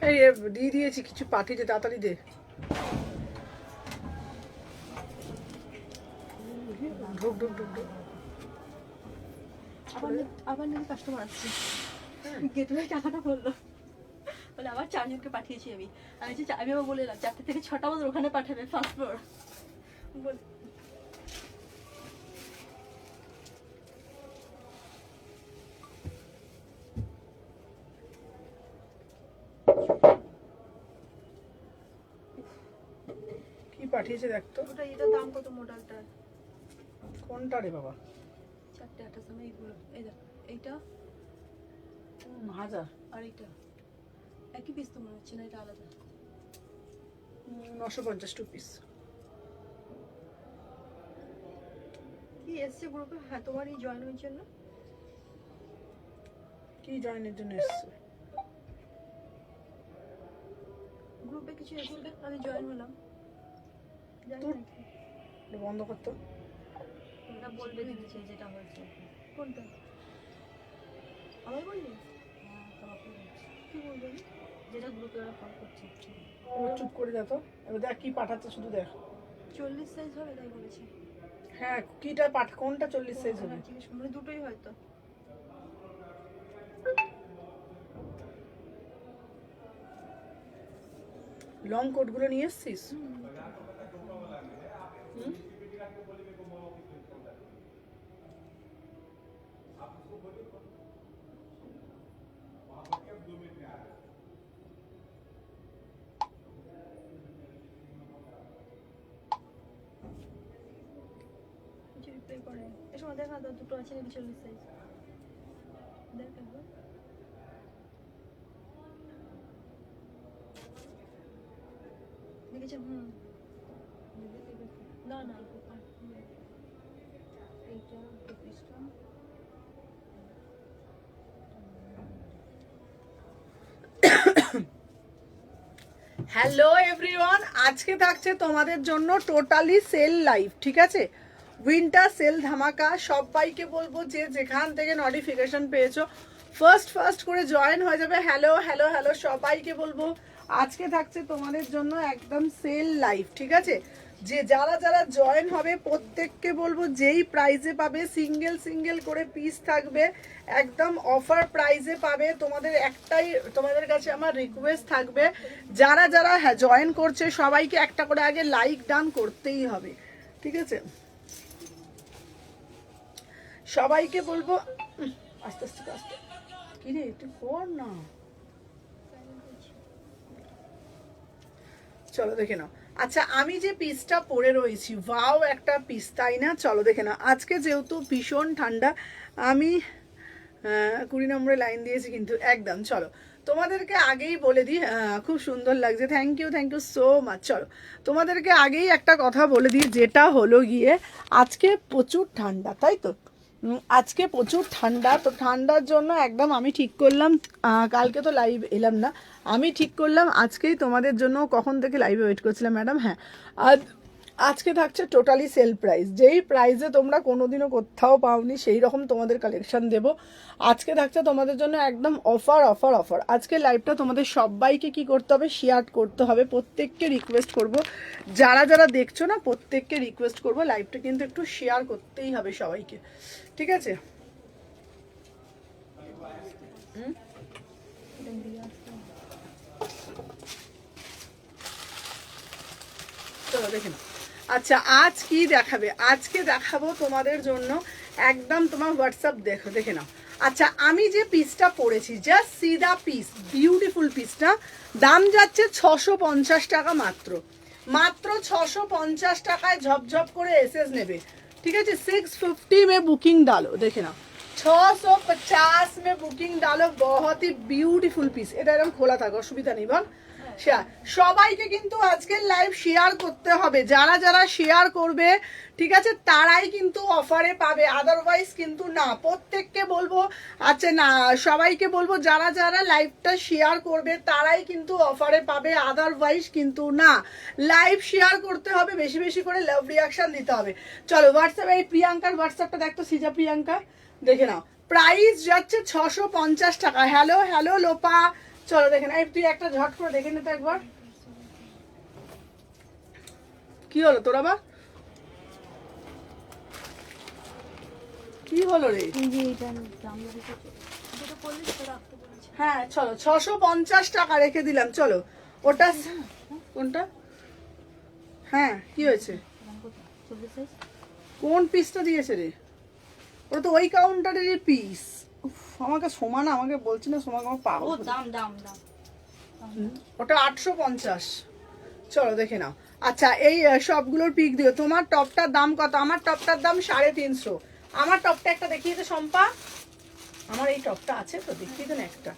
এই দিয়ে দিয়েছি, কিছু পাঠিয়েছে, তাড়াতাড়ি দে। ঢুক ঢুক ঢুক ঢুক। আবার নাকি কাস্টমার আসছে, গেটওয়ে টাকাটা বললো, বলে আবার 4 জনকে পাঠিয়েছি আমি। আমি আবার বলে এলাম 4টে থেকে 6টা আমাদের ওখানে পাঠাবে, ফার্স্ট ফ্লোর। কি পাঠিয়েছে দেখ তো। ওটা এটার দাম কত মডেলটার? কোনটা রে বাবা? 4টে 28 দামে এইগুলো। এই দেখ, এইটা 1000 আর এইটা একই পিস তো মনে হচ্ছে না, এটা আলাদা। 950 পিস। কি এসছে গ্রুপে? হ্যাঁ, তোমার এই জয়েনের জন্য। কি জয়েনের জন্য এসছে? গ্রুপে কিছু এসছে, আমি জয়েন হলাম। এটা বন্ধ করতো। ওটা বলবে দিচ্ছে যেটা হয়েছে। কোনটা? আমার বললি? হ্যাঁ, তোমাকে বলছি। কি বলবে? যেটা গ্রুপে ওরা কল করছে। চুপ করে যা তো। এবার দেখ কি পাঠাচ্ছে, শুধু দেখ। 40 সাইজ হবে তাই বলেছে। হ্যাঁ, কিটা কোনটা 40 সাইজ হবে? মানে দুটোই হয়তো। লং কোট গুলো নিয়ে এসছিস? রিপ্লাই করে এর সময় দেখা দাও, দুটো আছে নাকি 40 সাইজ। দেখ একবার। দেখেছেন? না না, এইটা পিসটা। হ্যালো এভরিওয়ান, আজকে থাকছে তোমাদের জন্য টোটালি সেল লাইভ, ঠিক আছে? উইন্টার সেল ধামাকা। সবাইকে বলবো যে যেখান থেকে নোটিফিকেশন পেয়েছো ফার্স্ট করে জয়েন হয়ে যাবে। হ্যালো হ্যালো হ্যালো, সবাইকে বলবো আজকে থাকছে তোমাদের জন্য একদম সেল লাইভ, ঠিক আছে? যে যারা যারা জয়েন হবে প্রত্যেককে বলবো যেই প্রাইজে পাবে, সিঙ্গেল করে পিস থাকবে, একদম অফার প্রাইজে পাবে। তোমাদের কাছে আমার রিকোয়েস্ট থাকবে, যারা যারা হ্যাঁ জয়েন করছে সবাইকে একটা করে আগে লাইক ডান করতেই হবে, ঠিক আছে? সবাইকে বলবো আস্তে আস্তে আস্তে। কি রে, একটু কর না। চলো দেখে নাও। আচ্ছা, আমি যে পিসটা পরে রয়েছি, ওয়াও একটা পিস, তাই না? চলো দেখে নাও। আজকে যেহেতু ভীষণ ঠান্ডা, আমি 20 নম্বরে লাইন দিয়েছি কিন্তু একদম। চলো তোমাদেরকে আগেই বলে দিই, খুব সুন্দর লাগছে, থ্যাংক ইউ সো মাচ। চলো তোমাদেরকে আগেই একটা কথা বলে দিই, যেটা হলো গিয়ে আজকে প্রচুর ঠান্ডা, তাই তো? আজকে প্রচুর ঠান্ডা, তো ঠান্ডার জন্য একদম আমি ঠিক করলাম, কালকে তো লাইভ এলাম না, আমি ঠিক করলাম আজকেই তোমাদের জন্য। কখন থেকে লাইভে ওয়েট করছিলাম ম্যাডাম? হ্যাঁ, আজকে থাকছে টোটালি সেল প্রাইস, যেই প্রাইসে তোমরা কোনোদিনও কোথাও পাওনি সেই রকম তোমাদের কালেকশন দেবো। আজকে থাকছে তোমাদের জন্য একদম অফার। আজকে লাইভটা তোমাদের সবাইকে কি করতে হবে, শেয়ার করতে হবে। প্রত্যেককে রিকোয়েস্ট করব, যারা যারা দেখছো না প্রত্যেককে রিকোয়েস্ট করব, লাইভটা কিন্তু একটু শেয়ার করতেই হবে সবাইকে, ঠিক আছে? চলো দেখে নাও। আচ্ছা, আজ কি দেখাবে? আজকে দেখাবো তোমাদের জন্য একদম, তোমার হোয়াটসঅ্যাপ দেখে নাও। আচ্ছা, আমি যে পিসটা পরেছি, জাস্ট সি দা পিস, বিউটিফুল পিসটা, দাম যাচ্ছে 650 টাকা মাত্র। 650 টাকায় ঝপঝপ করে এসএস নেবে, ঠিক আছে? 650 में बुकिंग डालो, দেখে নাও। 650 में बुकिंग डालो। बहुत ही ब्यूटीफुल পিস। এটা এরকম খোলা থাকে, অসুবিধা নেই, বল? সবাইকে কিন্তু আজকের লাইভ শেয়ার করতে হবে, যারা যারা শেয়ার করবে, ঠিক আছে, তারাই কিন্তু অফারে পাবে, আদারওয়াইজ কিন্তু না। প্রত্যেককে বলবো, আচ্ছা না, সবাইকে বলবো যারা যারা লাইভটা শেয়ার করবে তারাই কিন্তু অফারে পাবে, আদারওয়াইজ কিন্তু না। লাইভ শেয়ার করতে হবে, বেশি বেশি করে লাভ রিয়াকশন দিতে হবে। চলো হোয়াটসঅ্যাপ, এই প্রিয়াঙ্কার হোয়াটসঅ্যাপটা দেখতো, সিজা প্রিয়াঙ্কা, দেখে নাও। প্রাইস যাচ্ছে 650 টাকা। হ্যালো লোপা, চলো দেখেন, এই তুই একটা ঝট করে দেখে নে তো একবার কি হলো তোর আবার, কি হলো রে? এই যে এইটা দাম রেখেছে, যেটা করলে সেটা রাখতে বলেছে। হ্যাঁ চলো 650 টাকা রেখে দিলাম, চলো ওটা কোনটা, হ্যাঁ কি হয়েছে, দাম কত? 24 সাইজ। কোন পিসটা দিয়েছে রে? ওটা তো ওই কাউন্টারেরই পিস। আমাকে সোমা না আমাকে বলছি না, সোমা আমার ও পাগল করে। দাম দাম দাম ওটা 850। চলো দেখে নাও। আচ্ছা এই সবগুলোর পিক দিও। তোমার টপটার দাম কত? আমার টপটার দাম 350। আমার টপটা একটা দেখিয়ে দে শম্পা, আমার এই টপটা আছে তো, দেখিয়ে দেন একটা।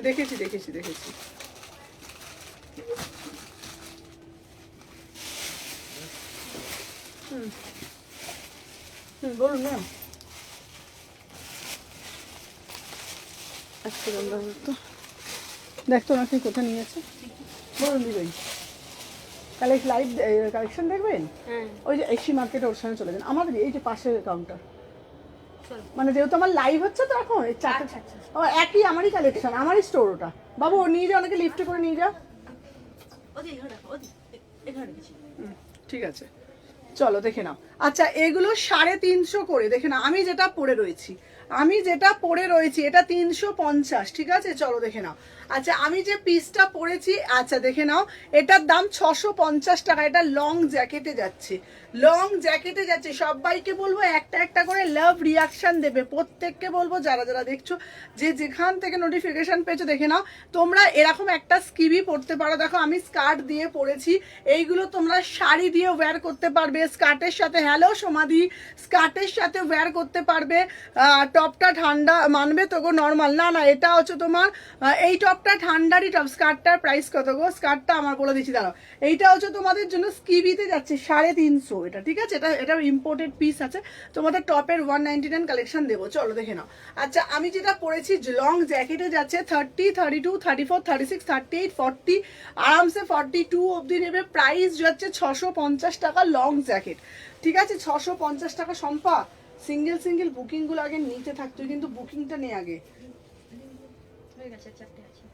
দেখেছি দেখেছি দেখেছি। হুম হুম বলুন ম্যাম। আজকে তো দেখতো নাকি কোথায় নিয়েছে, বলুন দিবেন। লাইভ কালেকশন দেখবেন, হ্যাঁ ওই যে এসি মার্কেটে ওর সঙ্গে চলে যান, আমাদের এই যে পাশের কাউন্টার, চলো। মানে যেহেতু আমার লাইভ হচ্ছে তো এখন এই চারটে, আচ্ছা, আচ্ছা। ও একই আমারই কালেকশন, আমারই স্টোর ওটা। বাবু ও নিয়ে যা, ওনাকে লিফটে করে নিয়ে যা। ওদি এখানে রাখো, ওদি এখানে রেখেছি। ঠিক আছে চলো দেখে নাও। আচ্ছা এগুলো 350 করে, দেখে নাও আমি যেটা পরে রয়েছি, এটা 350, ঠিক আছে চলো দেখে নাও। আচ্ছা আমি যে পিসটা পরেছি, আচ্ছা দেখে নাও, এটার দাম 650 টাকা। এটা লং জ্যাকেটে যাচ্ছে, সবাইকে বলবো একটা একটা করে লাভ রিয়াকশন দেবে, প্রত্যেককে বলবো যারা যারা দেখছো, যে যেখান থেকে নোটিফিকেশন পেয়েছো দেখে নাও। তোমরা এরকম একটা স্কিবি পরতে পারো, দেখো আমি স্কার্ট দিয়ে পরেছি, এইগুলো তোমরা শাড়ি দিয়ে ওয়্যার করতে পারবে, স্কার্টের সাথে, হ্যালো সমাধি, স্কার্টের সাথে ওয়্যার করতে পারবে। টপটা ঠান্ডা মানবে তো গো, নর্মাল না না, এটা হচ্ছে তোমার এই টপটা ঠান্ডারই টপ। স্কার্টটার প্রাইস কত গো? স্কার্টটা আমার বলে দিচ্ছি দাঁড়াও, এইটা হচ্ছে তোমাদের জন্য স্কিবিতে যাচ্ছে 350 এটা, ঠিক আছে, এটা ইম্পোর্টেড পিস আছে, তোমাদের টপের 199 কালেকশন দেবো, চলো দেখে নাও। আচ্ছা আমি যেটা পরেছি লং জ্যাকেটে যাচ্ছে 30, 32, 34, 36, 38, 40, আরামসে 42 অবধি নেবে। প্রাইস যাচ্ছে 650 টাকা লং জ্যাকেট, ঠিক আছে 650 টাকা। শম্পা সিঙ্গেল বুকিংগুলো আগে নিতে থাকতো, কিন্তু বুকিংটা নেই আগে, হয়ে গেছে, চারটে আছে।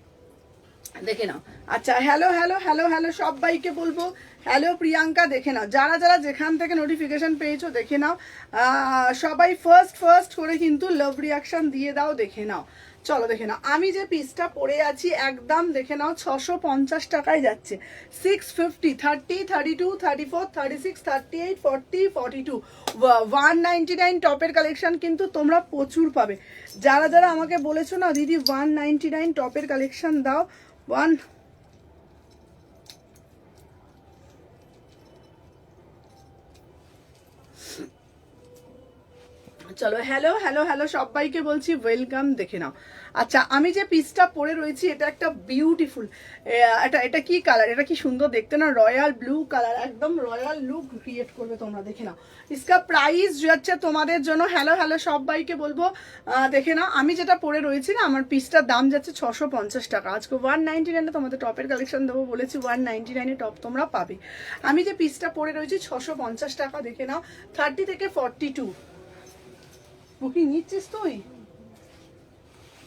দেখে নাও। আচ্ছা হ্যালো হ্যালো হ্যালো হ্যালো সবাইকে বলবো, হ্যালো প্রিয়াঙ্কা, দেখে নাও যারা যারা যেখান থেকে নোটিফিকেশন পেয়েছো দেখে নাও। সবাই ফার্স্ট করে কিন্তু লাভ রিয়াকশন দিয়ে দাও, দেখে নাও। চলো দেখে নাও, আমি যে পিসটা পরে আছি একদম দেখে নাও 650 টাকায় যাচ্ছে। 650, 30, 32, 34, 36, 38, 40, 42, 199 টপের কালেকশন কিন্তু তোমরা প্রচুর পাবে। যারা যারা আমাকে বলেছো না দিদি 199 টপের কালেকশন দাও, চলো হ্যালো হ্যালো হ্যালো সবাইকে বলছি ওয়েলকাম, দেখে নাও। আচ্ছা আমি যে পিসটা পরে রয়েছি এটা একটা বিউটিফুল, এটা কি কালার, এটা কি সুন্দর দেখতে না, রয়্যাল ব্লু কালার, একদম রয়্যাল লুক ক্রিয়েট করবে, তোমরা দেখে নাও। इसका প্রাইস যাচ্ছে তোমাদের জন্য, হ্যালো হ্যালো সবাইকে বলবো দেখে নাও। আমি যেটা পরে রয়েছি না, আমার পিসটার দাম যাচ্ছে 650 টাকা। আজকে 199 তোমাদের টপের কালেকশন দেবো বলেছি, 199 টপ তোমরা পাবে। আমি যে পিসটা পরে রয়েছি 650 টাকা, দেখে নাও। 30 থেকে 42 বুকিং নিচ্ছিস তুই,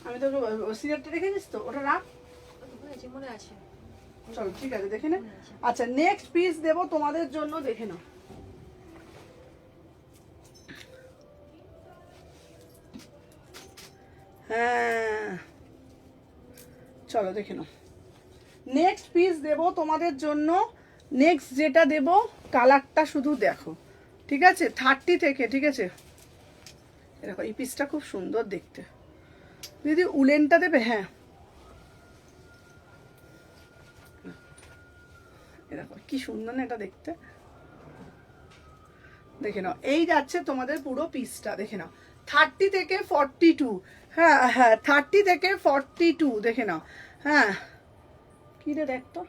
আমি তোকে সিগারেটটা রেখেছিস তো, ওটা রাখ। হয়েছে, মনে আছে। চলো ঠিক আছে দেখে নে। আচ্ছা নেক্সট পিস দেবো তোমাদের জন্য, দেখে নাও। হ্যাঁ চলো দেখে নাও, নেক্সট পিস দেবো তোমাদের জন্য। নেক্সট যেটা দেবো কালারটা শুধু দেখো, ঠিক আছে 30 থেকে, ঠিক আছে দেখো এই পিসটা খুব সুন্দর দেখতে, দিদি উলেনটা দেবে, হ্যাঁ দেখো কি সুন্দর না এটা দেখতে, দেখে নাও। এই যাচ্ছে তোমাদের পুরো পিসটা, দেখে নাও 30 থেকে 42, হ্যাঁ হ্যাঁ 30 থেকে 42, দেখে নাও। হ্যাঁ কি রে দেখতো,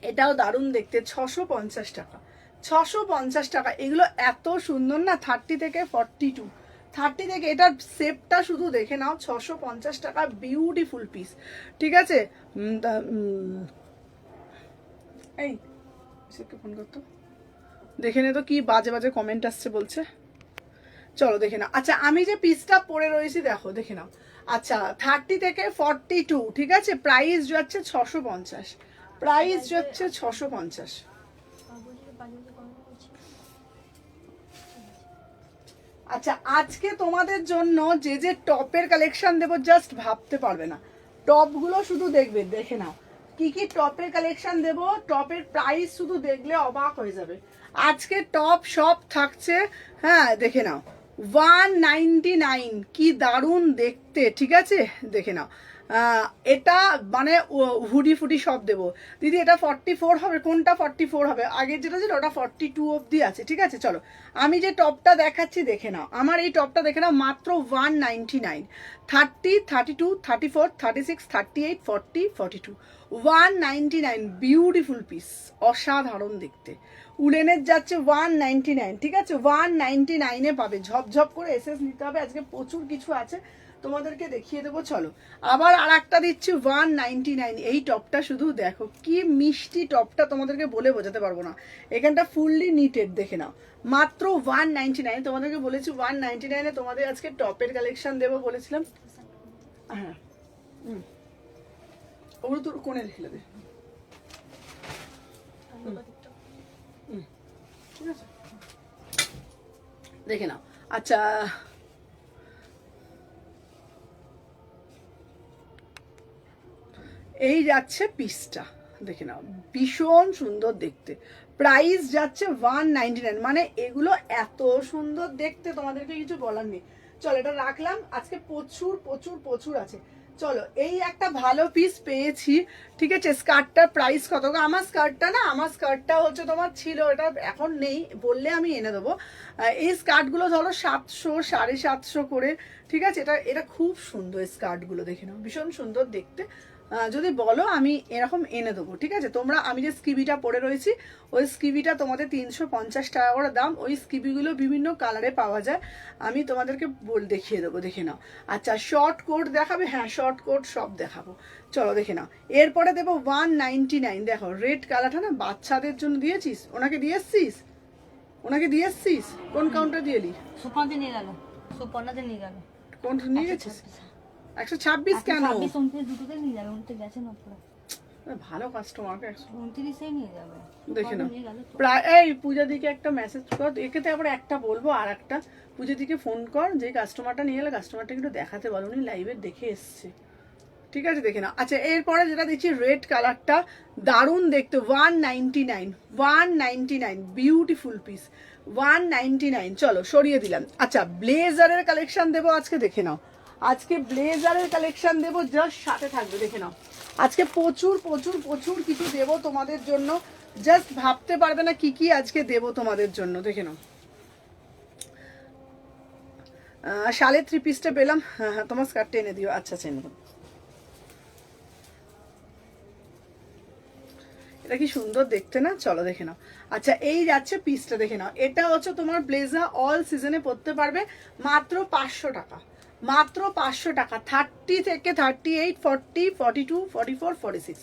এটাও দারুণ দেখতে, 650 টাকা, 650 টাকা। এগুলো এত সুন্দর না, 30 থেকে 42, 30 থেকে, এটার শেপটা শুধু দেখে নাও, 650 টাকা বিউটিফুল পিস, ঠিক আছে। এই ফোন করতো, দেখে নে তো কি বাজে বাজে কমেন্ট আসছে, বলছে চলো দেখে নাও। আচ্ছা আমি যে পিসটা পরে রয়েছি দেখো, দেখে নাও। আচ্ছা 30 থেকে 42, ঠিক আছে, প্রাইস যাচ্ছে 650, প্রাইস যাচ্ছে 650। আচ্ছা আজকে তোমাদের জন্য যে যে টপের কালেকশন দেবো জাস্ট ভাবতে পারবে না। টপগুলো শুধু দেখবে, দেখে নাও কি কি টপের কালেকশন দেবো, টপের প্রাইস শুধু দেখলে অবাক হয়ে যাবে। আজকে টপ সব থাকছে, হ্যাঁ দেখে নাও 199, কি দারুণ দেখতে, ঠিক আছে দেখে নাও। এটা মানে হুডি ফুডি সব দেবো। দিদি এটা 44 হবে, কোনটা 44 হবে, আগের যেটা ছিল ওটা 42 অবধি আছে, ঠিক আছে। চলো আমি যে টপটা দেখাচ্ছি দেখে নাও, আমার এই টপটা দেখে নাও মাত্র 199, 30, 32, 34, 36, 38, 40, 42, 199, বিউটিফুল পিস, অসাধারণ দেখতে। উলেনের যাচ্ছে 199, ঠিক আছে, 199-এ পাবে। ঝপঝপ করে এসএস নিতে হবে, আজকে প্রচুর কিছু আছে তোমাদেরকে দেখিয়ে দেবো। চলো আবার আর একটা দিচ্ছি 199, এই টপটা শুধু দেখো কি মিষ্টি টপটা, তোমাদেরকে বলে বোঝাতে পারবো না। এখানটা ফুললি নিটেড, দেখে নাও মাত্র 199। তোমাদেরকে বলেছি 199-এ তোমাদের আজকে টপের কালেকশন দেবো বলেছিলাম। হ্যাঁ ওগুলো তোর কোণে লিখলে দে, ঠিক আছে দেখে নাও। আচ্ছা এই যাচ্ছে পিসটা, দেখে নাও ভীষণ সুন্দর দেখতে, প্রাইস যাচ্ছে 199, মানে এগুলো এত সুন্দর দেখতে তোমাদেরকে কিছু বলার নেই। চলো এটা রাখলাম, আজকে প্রচুর প্রচুর প্রচুর আছে। চলো এই একটা ভালো পিস পেয়েছি, ঠিক আছে। স্কার্টটার প্রাইস কত? আমার স্কার্টটা না, আমার স্কার্টটা হচ্ছে তোমার ছিল, এটা এখন নেই, বললে আমি এনে দেবো। এই স্কার্টগুলো ধরো 700, 750 করে, ঠিক আছে। এটা এটা খুব সুন্দর স্কার্টগুলো, দেখে নাও ভীষণ সুন্দর দেখতে। যদি বলো আমি এরকম এনে দেবো, ঠিক আছে। তোমরা আমি যে স্কিবিটা পরে রয়েছি, ওই স্কিবিটা তোমাদের 350 টাকা করে দাম। ওই স্কিবিগুলো বিভিন্ন কালারে পাওয়া যায়, আমি তোমাদেরকে দেখিয়ে দেবো, দেখে নাও। আচ্ছা শর্ট কোট দেখাবে? হ্যাঁ শর্ট কোট সব দেখাবো, চলো দেখে নাও। এরপরে দেবো 199, দেখো রেড কালারটা না বাচ্চাদের জন্য দিয়েছিস, ওনাকে দিয়ে এসছিস, ওনাকে দিয়ে এসছিস, কোন কাউন্টার দিয়ে এলি? সুপর্ণাতে নিয়ে গেল, সুপর্ণাতে নিয়ে গেল। কোন নিয়ে গেছিস? 126 কেন? 29 দুটোতে নিয়ে যাবে, উনি তো গেছেন আপনারা। ভালো কাস্টমারকে 29-এই নিয়ে যাবে, দেখে নাও। নিয়ে গেল তো। প্রায় এই পূজা দিকে একটা মেসেজ কর, একেতে আবার একটা বলবো, আর একটা পূজা দিকে ফোন কর, যে কাস্টমারটা নিয়ে গেলে কাস্টমারটা একটু দেখাতে বলো, উনি লাইভে দেখে এসছে, ঠিক আছে দেখে নাও। আচ্ছা এরপরে যেটা দিচ্ছি রেড কালারটা, দারুণ দেখতে, 199, 199, বিউটিফুল পিস, 199। চলো সরিয়ে দিলাম। আচ্ছা ব্লেজারের কালেকশন দেবো আজকে, দেখে নাও। আজকে ব্লেজারের কালেকশন দেবো, জাস্ট সাথে থাকবে, দেখে নাও। আজকে প্রচুর প্রচুর প্রচুর কিছু দেবো তোমাদের জন্য, জাস্ট ভাবতে পারবে না কি কি আজকে দেবো তোমাদের জন্য, দেখে নাও। শালের 3 পিসটা পেলাম, হ্যাঁ হ্যাঁ তোমার স্কার্টটা এনে দিও, আচ্ছা আচ্ছা এনে দেবো। এটা কি সুন্দর দেখতে না, চলো দেখে নাও। আচ্ছা এই যাচ্ছে পিসটা, দেখে নাও। এটা হচ্ছে তোমার ব্লেজার, অল সিজনে পরতে পারবে, মাত্র 500 টাকা, মাত্র 500 টাকা। 30 থেকে 38, 40, 42, 44, 46,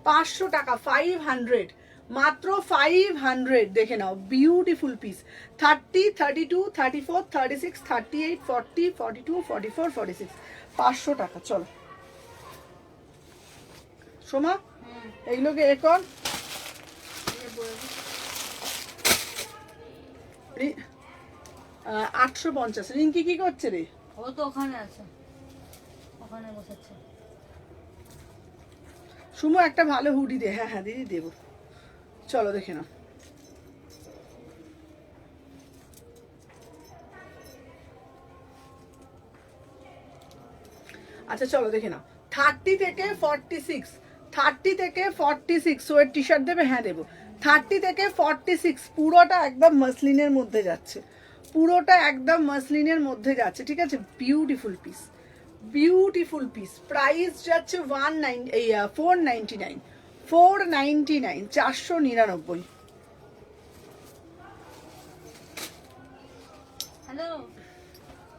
500 টাকা, 500, মাত্র 500, দেখে নাও বিউটিফুল পিস। 30, 32, 34, 36, 38, 40, 42, 44, 46, 500 টাকা। চলো সোমা এইগুলোকে এ কর। 850। রিঙ্কি কি করছে রে? ও তো ওখানে আছে, ওখানে বসেছে। সুমো একটা ভালো হুডি দে। হ্যাঁ হ্যাঁ দিদি দেবো, চলো দেখে নাও। আচ্ছা চলো দেখে নাও। 30 থেকে 46, 30 থেকে 46 সোয়েট টি শার্ট দেবে? হ্যাঁ দেবো। 30 থেকে 46 পুরোটা একদম মাসলিনের মধ্যে যাচ্ছে, পুরোটা একদম মাসলিনের মধ্যে যাচ্ছে, ঠিক আছে। Beautiful piece, beautiful piece, price যাচ্ছে 499, 499, 499। হ্যালো,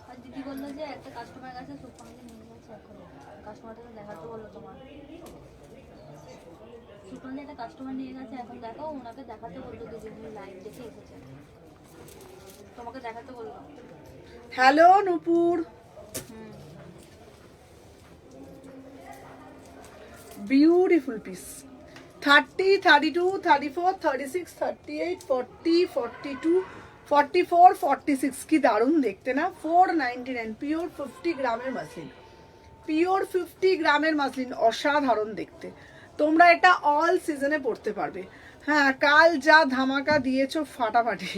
আর দিদি বললো যে একটা কাস্টমার কাছে সুপর্ণাকে নিয়ে গেছে, এখন কাস্টমারটাকে দেখাতে বললো তোমার। সুপর্ণা একটা কাস্টমার নিয়ে গেছে, এখন দেখো ওনাকে দেখাতে বললো, দিদি লাইভ দেখে এসেছে, তোমাকে দেখাতে বললো। হ্যালো নুপুর, বিউটিফুল পিস। 30, 32, 34, 36, 38, 40, 42, 44, 46, কি দারুণ দেখতে না। 499, পিওর 50 গ্রামের মাসলিন, পিওর 50 গ্রামের মাসলিন, অসাধারণ দেখতে। তোমরা এটা অল সিজনে পড়তে পারবে। হ্যাঁ, কাল যা ধামাকা দিয়েছো ফাটাফাটি।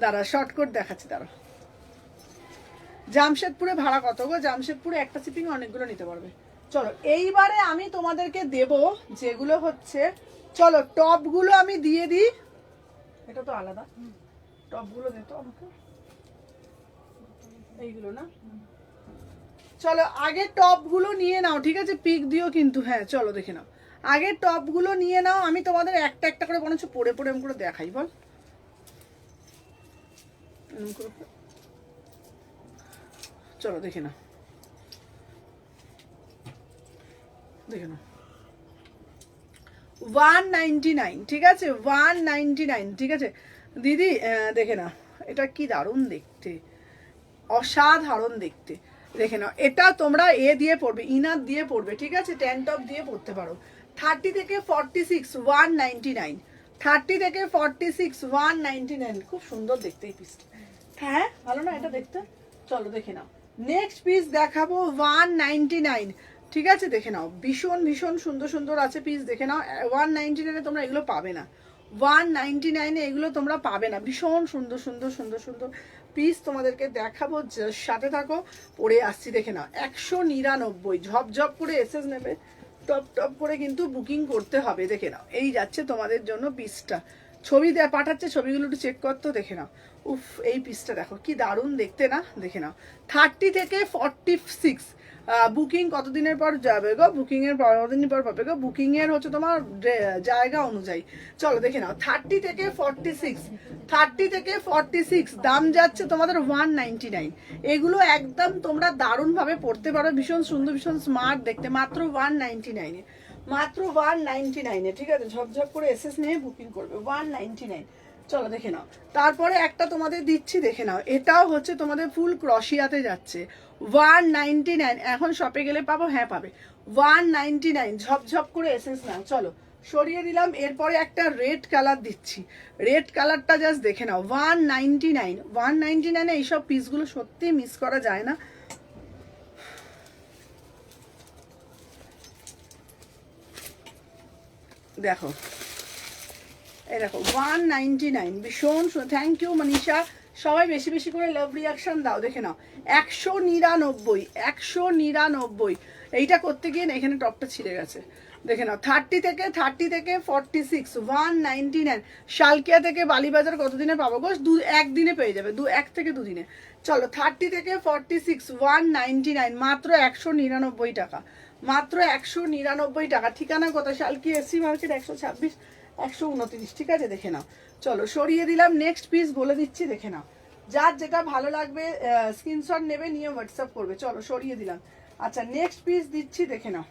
দাঁড়া শর্টকাট দেখাচ্ছি, দাঁড়া। জামশেদপুরে ভাড়া কত গো? জামশেদপুরে একটা শিপিং অনেকগুলো নিতে পারবে। চলো এইবারে আমি তোমাদেরকে দেব যেগুলো হচ্ছে, চলো টপগুলো আমি দিয়ে দিই। এটা তো আলাদা, টপগুলো দে তো আমাকে, এইগুলো না। চলো আগে টপগুলো নিয়ে নাও, ঠিক আছে? পিক দিও কিন্তু। হ্যাঁ চলো দেখে নাও, আগে টপগুলো নিয়ে নাও। আমি তোমাদের একটা একটা করে বরঞ্চ পরে পরে এরকম করে দেখাই, বল এরকম করে। চলো দেখে নাও, দেখে নাও। 199, ঠিক আছে? 199, ঠিক আছে দিদি। দেখে নাও, এটা কি দারুণ দেখতে, অসাধারণ দেখতে। দেখে নাও, এটা তোমরা এ দিয়ে পড়বে, ইনার দিয়ে পড়বে, ঠিক আছে? ট্যান টপ দিয়ে পড়তে পারো। 30 থেকে 46, 199। 30 থেকে 46, 199। খুব সুন্দর দেখতে এই পিসটা। হ্যাঁ ভালো না এটা দেখতে? চলো দেখে নাও, নেক্সট পিস দেখাবো 199, ঠিক আছে? দেখে নাও, ভীষণ ভীষণ সুন্দর সুন্দর আছে পিস, দেখে নাও। 199-এ তোমরা এগুলো পাবে না, 199-এ এগুলো তোমরা পাবে না। ভীষণ সুন্দর সুন্দর সুন্দর সুন্দর পিস তোমাদেরকে দেখাবো, সাথে থাকো, পরে আসছি। দেখে নাও 199, ঝপঝপ করে এসএস নেবে, টপ টপ করে কিন্তু বুকিং করতে হবে। দেখে নাও, এই যাচ্ছে তোমাদের জন্য পিসটা। ছবি পাঠাচ্ছে, ছবিগুলো একটু চেক করতো। দেখে নাও, উফ এই পিসটা দেখো কি দারুণ দেখতে না। দেখে নাও 30 থেকে 46, বুকিং কতদিনের পর যাবে গো? বুকিং এর কতদিন পর পাবে গো? বুকিং এর হচ্ছে তোমার জায়গা অনুযায়ী। চলো দেখে নাও, 30 থেকে 46, 30 থেকে 46 দাম যাচ্ছে তোমাদের 199। এগুলো একদম তোমরা দারুণ ভাবে পড়তে পারো, ভীষণ সুন্দর ভীষণ স্মার্ট দেখতে, মাত্র 199-এ, মাত্র 199-এ, ঠিক আছে? ঝপঝপ করে এসএস নিয়ে বুকিং করবে, 199। চলো দেখে নাও, তারপরে একটা তোমাদের দিচ্ছি, দেখে নাও। এটাও হচ্ছে তোমাদের ফুল ক্রশিয়াতে যাচ্ছে, 199। এখন শপে গেলে পাবো, হ্যাঁ পাবে, 199। ঝপঝপ করে এসেস নাও। চলো সরিয়ে দিলাম। এরপরে একটা রেড কালার দিচ্ছি, রেড কালারটা জাস্ট দেখে নাও, 199। 199-এ এইসব পিসগুলো সত্যি মিস করা যায় না। দেখো এই দেখো 199, ভীষণ। থ্যাংক ইউ মনীষা, সবাই বেশি বেশি করে লাভ রিয়াকশন দাও। দেখে নাও 199, 199। এইটা করতে গিয়ে না এখানে টপটা ছিঁড়ে গেছে। দেখে নাও 30 থেকে 46, 199। শালকিয়া থেকে বালিবাজার কতদিনে পাবো গো? একদিনে পেয়ে যাবে, 1 থেকে 2 দিনে। চলো 30 থেকে 46, 199, মাত্র 199 টাকা, মাত্র 199 টাকা। ঠিকানা কোথায়? শালকিয়া এসি মার্কেট, 126, 129, ঠিক আছে? দেখে নাও। চলো সরিয়ে দিলাম, নেক্সট পিস বলে দিচ্ছি, দেখে নাও। যার যেটা ভালো লাগবে স্ক্রিনশট নেবে, নিয়ে হোয়াটসঅ্যাপ করবে। চলো সরিয়ে দিলাম। আচ্ছা নেক্সট পিস দিচ্ছি, দেখে নাও।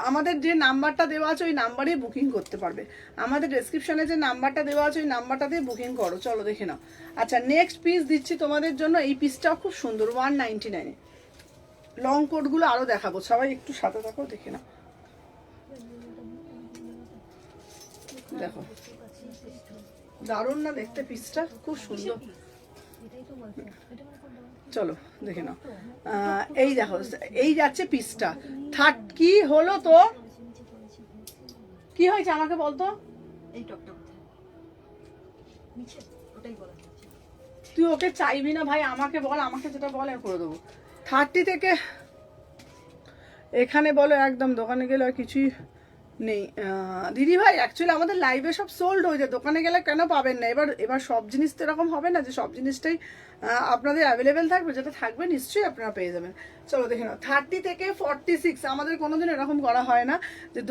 আমাদের যে নাম্বারটা দেওয়া আছে ওই নাম্বারে বুকিং করতে পারবে, আমাদের ডেসক্রিপশনে যে নাম্বারটা দেওয়া আছে ওই নাম্বারটা দিয়ে বুকিং করো। চলো দেখে নাও। আচ্ছা নেক্সট পিস দিচ্ছি তোমাদের জন্য, এই পিসটাও খুব সুন্দর, 199-এ। লং কোটগুলো আরও দেখাবো, সবাই একটু সাথে থাকো। দেখে নাও, দেখো দারুণ না দেখতে, পিসটা খুব সুন্দর। চলো দেখে নাও, এই দেখো, এই যাচ্ছে পিসটা। কি হলো তো, কি হয়েছে আমাকে বলতো? এই টপটা কোথায়? নিচে, ওটাই বলা যাচ্ছে। তুই ওকে চাইবি না ভাই, আমাকে বল, আমাকে যেটা বল আমি করে দেবো। 30 থেকে এখানে বলো, একদম দোকানে গেলে আর কিছুই নেই দিদি ভাই। অ্যাকচুয়ালি আমাদের লাইভে সব সোল্ড হয়ে যায়, দোকানে গেলে কেন পাবেন না? এবার সব জিনিস তো এরকম হবে না যে সব জিনিসটাই আপনাদের অ্যাভেলেবেল থাকবে, যেটা থাকবে নিশ্চয়ই আপনারা পেয়ে যাবেন। চলো দেখে নাও, 30 থেকে 46 আমাদের কোনোদিন এরকম করা হয় না যে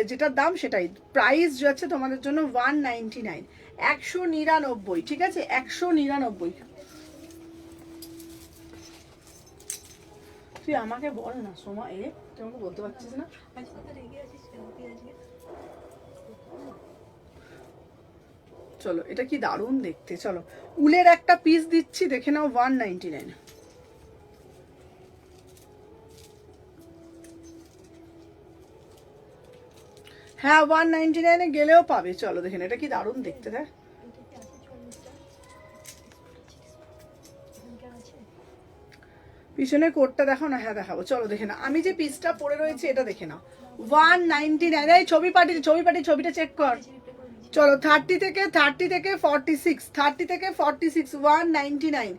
যেটার দাম সেটাই। প্রাইস যাচ্ছে তোমাদের জন্য 199, 199, ঠিক আছে? 199। তুই আমাকে বল না সোমা, তুই আমাকে বলতে পারছিস না? চলো এটা কি দারুণ দেখতে। চলো উলের একটা পিস দিচ্ছি, দেখে নাও 199। হ্যাঁ 199 গেলেও পাবে। চলো দেখেন এটা কি দারুণ দেখতে। দেখ পিছনে কোটটা দেখো না। হ্যাঁ দেখাবো, চলো দেখে না। আমি যে পিসটা পরে রয়েছে এটা দেখে নাও 199। এই ছবি পাটি ছবিটা চেক কর। চলো 30 থেকে 46, 30 থেকে 46 199।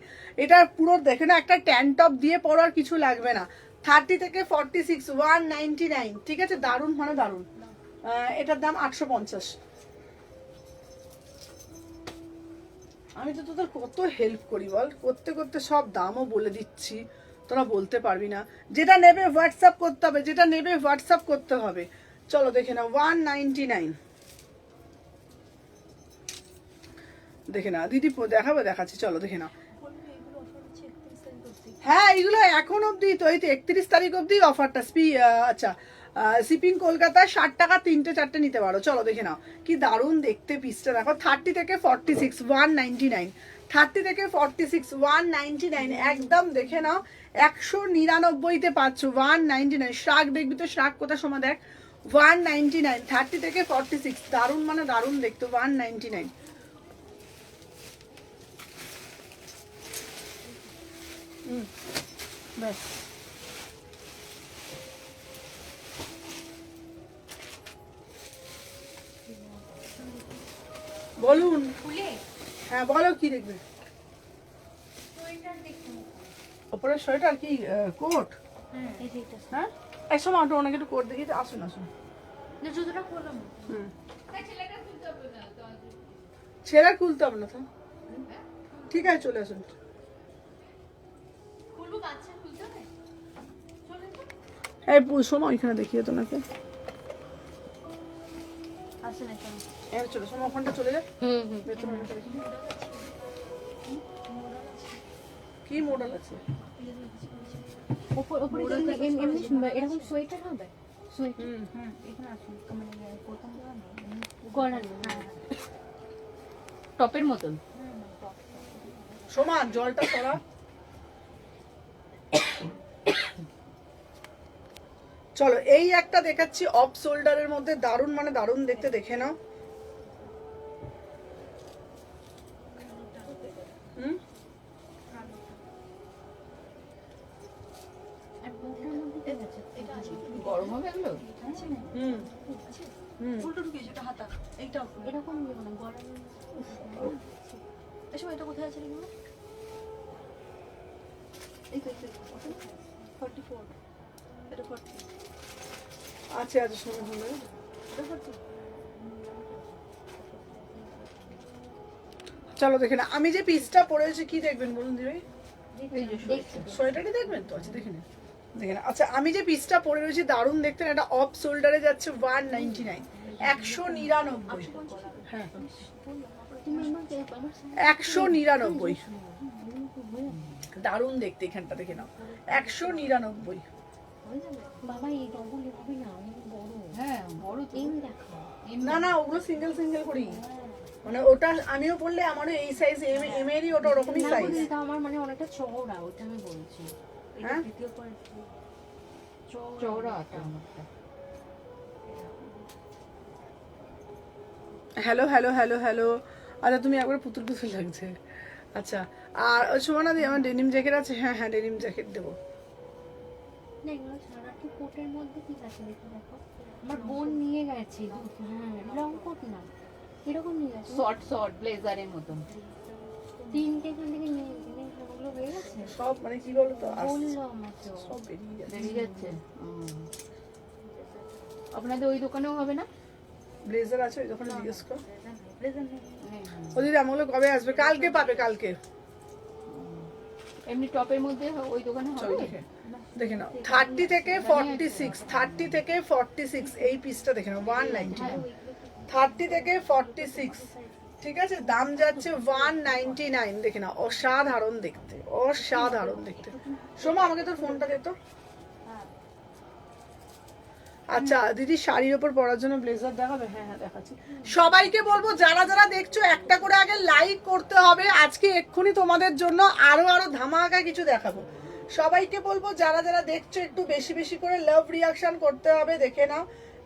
এটা পুরো দেখে না, একটা ট্যান টপ দিয়ে পরার কিছু লাগবে না। 30 থেকে 46 199, ঠিক আছে। দারুণ মানে দারুণ। এটার দাম 850। আমি তো তোদের কত হেল্প করি বল, করতে করতে সব দামও বলে দিচ্ছি, তোরা বলতে পারবি না। যেটা নেবে হোয়াটসঅ্যাপ করতে হবে, যেটা নেবে হোয়াটসঅ্যাপ করতে হবে। চলো দেখে নাও 199। দেখে না দিদি, দেখাচ্ছি, চলো দেখে নাও। হ্যাঁ এগুলো এখন অবধি তো, এই তো 31 তারিখ অবধি অফারটা। আচ্ছা শিপিং কলকাতা 60 টাকা 3টে 4টে নিতে পারো। চলো দেখে নাও কি দারুণ দেখতে পিসটা দেখো। 30 থেকে 46 199, 30 থেকে 46 199 একদম দেখে নাও। 199তে পাচ্ছ 199। শাক দেখবি তো, শাক কোথায় সময় দেখ 199। 30 থেকে 46 দারুণ মানে দারুণ দেখতে 199। ব্যাস বলুন। হ্যাঁ বলো কি দেখবে। ওপরে সোয়েটার কি কোট? হ্যাঁ এক সময় অটো অনেক একটু কোট দেখি, আসুন আসুন। ছেলের খুলতে হবে না তো, ঠিক আছে চলে আসুন। এই সোমা ওইখানে দেখিয়ে তো নাকি চলো। সোমা ওখানটা চলে যায়। কি মডেল আছে? এরকম সোয়েটার হবে, টপের মতন। সমান জলটা সরা। চলো এই একটা দেখাচ্ছি অফ শোল্ডারের মধ্যে, দারুণ মানে দারুণ দেখতে, দেখে নাও। গরম হবে এগুলো। উল্টো ঢুকিয়েছে এটা হাতা, এইটা এরকম না গরম। এসব এটা কোথায় আছে এগুলো? এই তো 44, এটা 40। আচ্ছা আচ্ছা শুনে শুনে এটা 40। চলো দেখে না। আমি যে পিসটা পরেছি কি দেখবেন বলুন দিদি? সোয়েটারই দেখবেন তো? আচ্ছা দেখে না, দেখে না। আচ্ছা আমি যে পিসটা পরে রয়েছি দারুণ দেখতে না, এটা অফ শোল্ডারে যাচ্ছে 199, 199। হ্যাঁ 199 দারুণ দেখতে। এখানটা দেখে নাও 199। বাবা এই ডবল হবে না, অনেক বড়। হ্যাঁ বড় তো। না না ওগুলো সিঙ্গেল সিঙ্গেল করি, মানে ওটা আমিও পড়লে আমারও এই সাইজ এম এরই ওটা ওরকমই সাইজ। এটা আমার মানে অনেকটা চওড়া, ওটা আমি বলছি। হ্যাঁ দ্বিতীয় পরে চওড়া আছে আমারটা। Hello hello hello hello. আচ্ছা তুমি একবার পুতুল পুতুল লাগছে। আচ্ছা আর সুমনা দি আমার ডেনিম জ্যাকেট আছে? হ্যাঁ হ্যাঁ ডেনিম জ্যাকেট দেবো। না এগুলো সারা কি কোটের মধ্যে ঠিক আছে, দেখো দেখো আমার বোন নিয়ে গেছে। হ্যাঁ লং কোট না, এরকম নিয়ে গেছে শর্ট ব্লেজারের মতন। 3টে এখান থেকে নিয়ে ওগুলো হয়ে গেছে। সব মানে কি বলতো বললো আমাকে সব বেরিয়ে যাচ্ছে। বেরিয়ে যাচ্ছে। আপনাদের ওই দোকানেও হবে না? ব্লেজার আছে ওই দোকানে জিজ্ঞেস কর। প্রেজেন্ট নেই। ও দিদি আমগুলো কবে আসবে? কালকে পাবে, কালকে। এমনি টপের মধ্যে ওই দোকানে চলো হবে? দেখে দেখে নাও 30 থেকে 46, 30 থেকে 46 এই পিসটা দেখে নাও 199, 30 থেকে 46, ঠিক আছে। দাম যাচ্ছে 199। দেখে নাও অসাধারণ দেখতে, অসাধারণ দেখতে। সোমা আমাকে তোর ফোনটা দে তো। আচ্ছা দিদি শাড়ির ওপর পরার জন্য ব্লেজার দেখাবে? হ্যাঁ হ্যাঁ দেখাচ্ছি। সবাইকে বলবো যারা যারা দেখছো একটা করে আগে লাইক করতে হবে। আজকে এক্ষুনি তোমাদের জন্য আরো আরো ধামাকা কিছু দেখাবো। সবাইকে বলবো যারা যারা দেখছো একটু বেশি বেশি করে লাভ রিয়াকশন করতে হবে। দেখে নাও,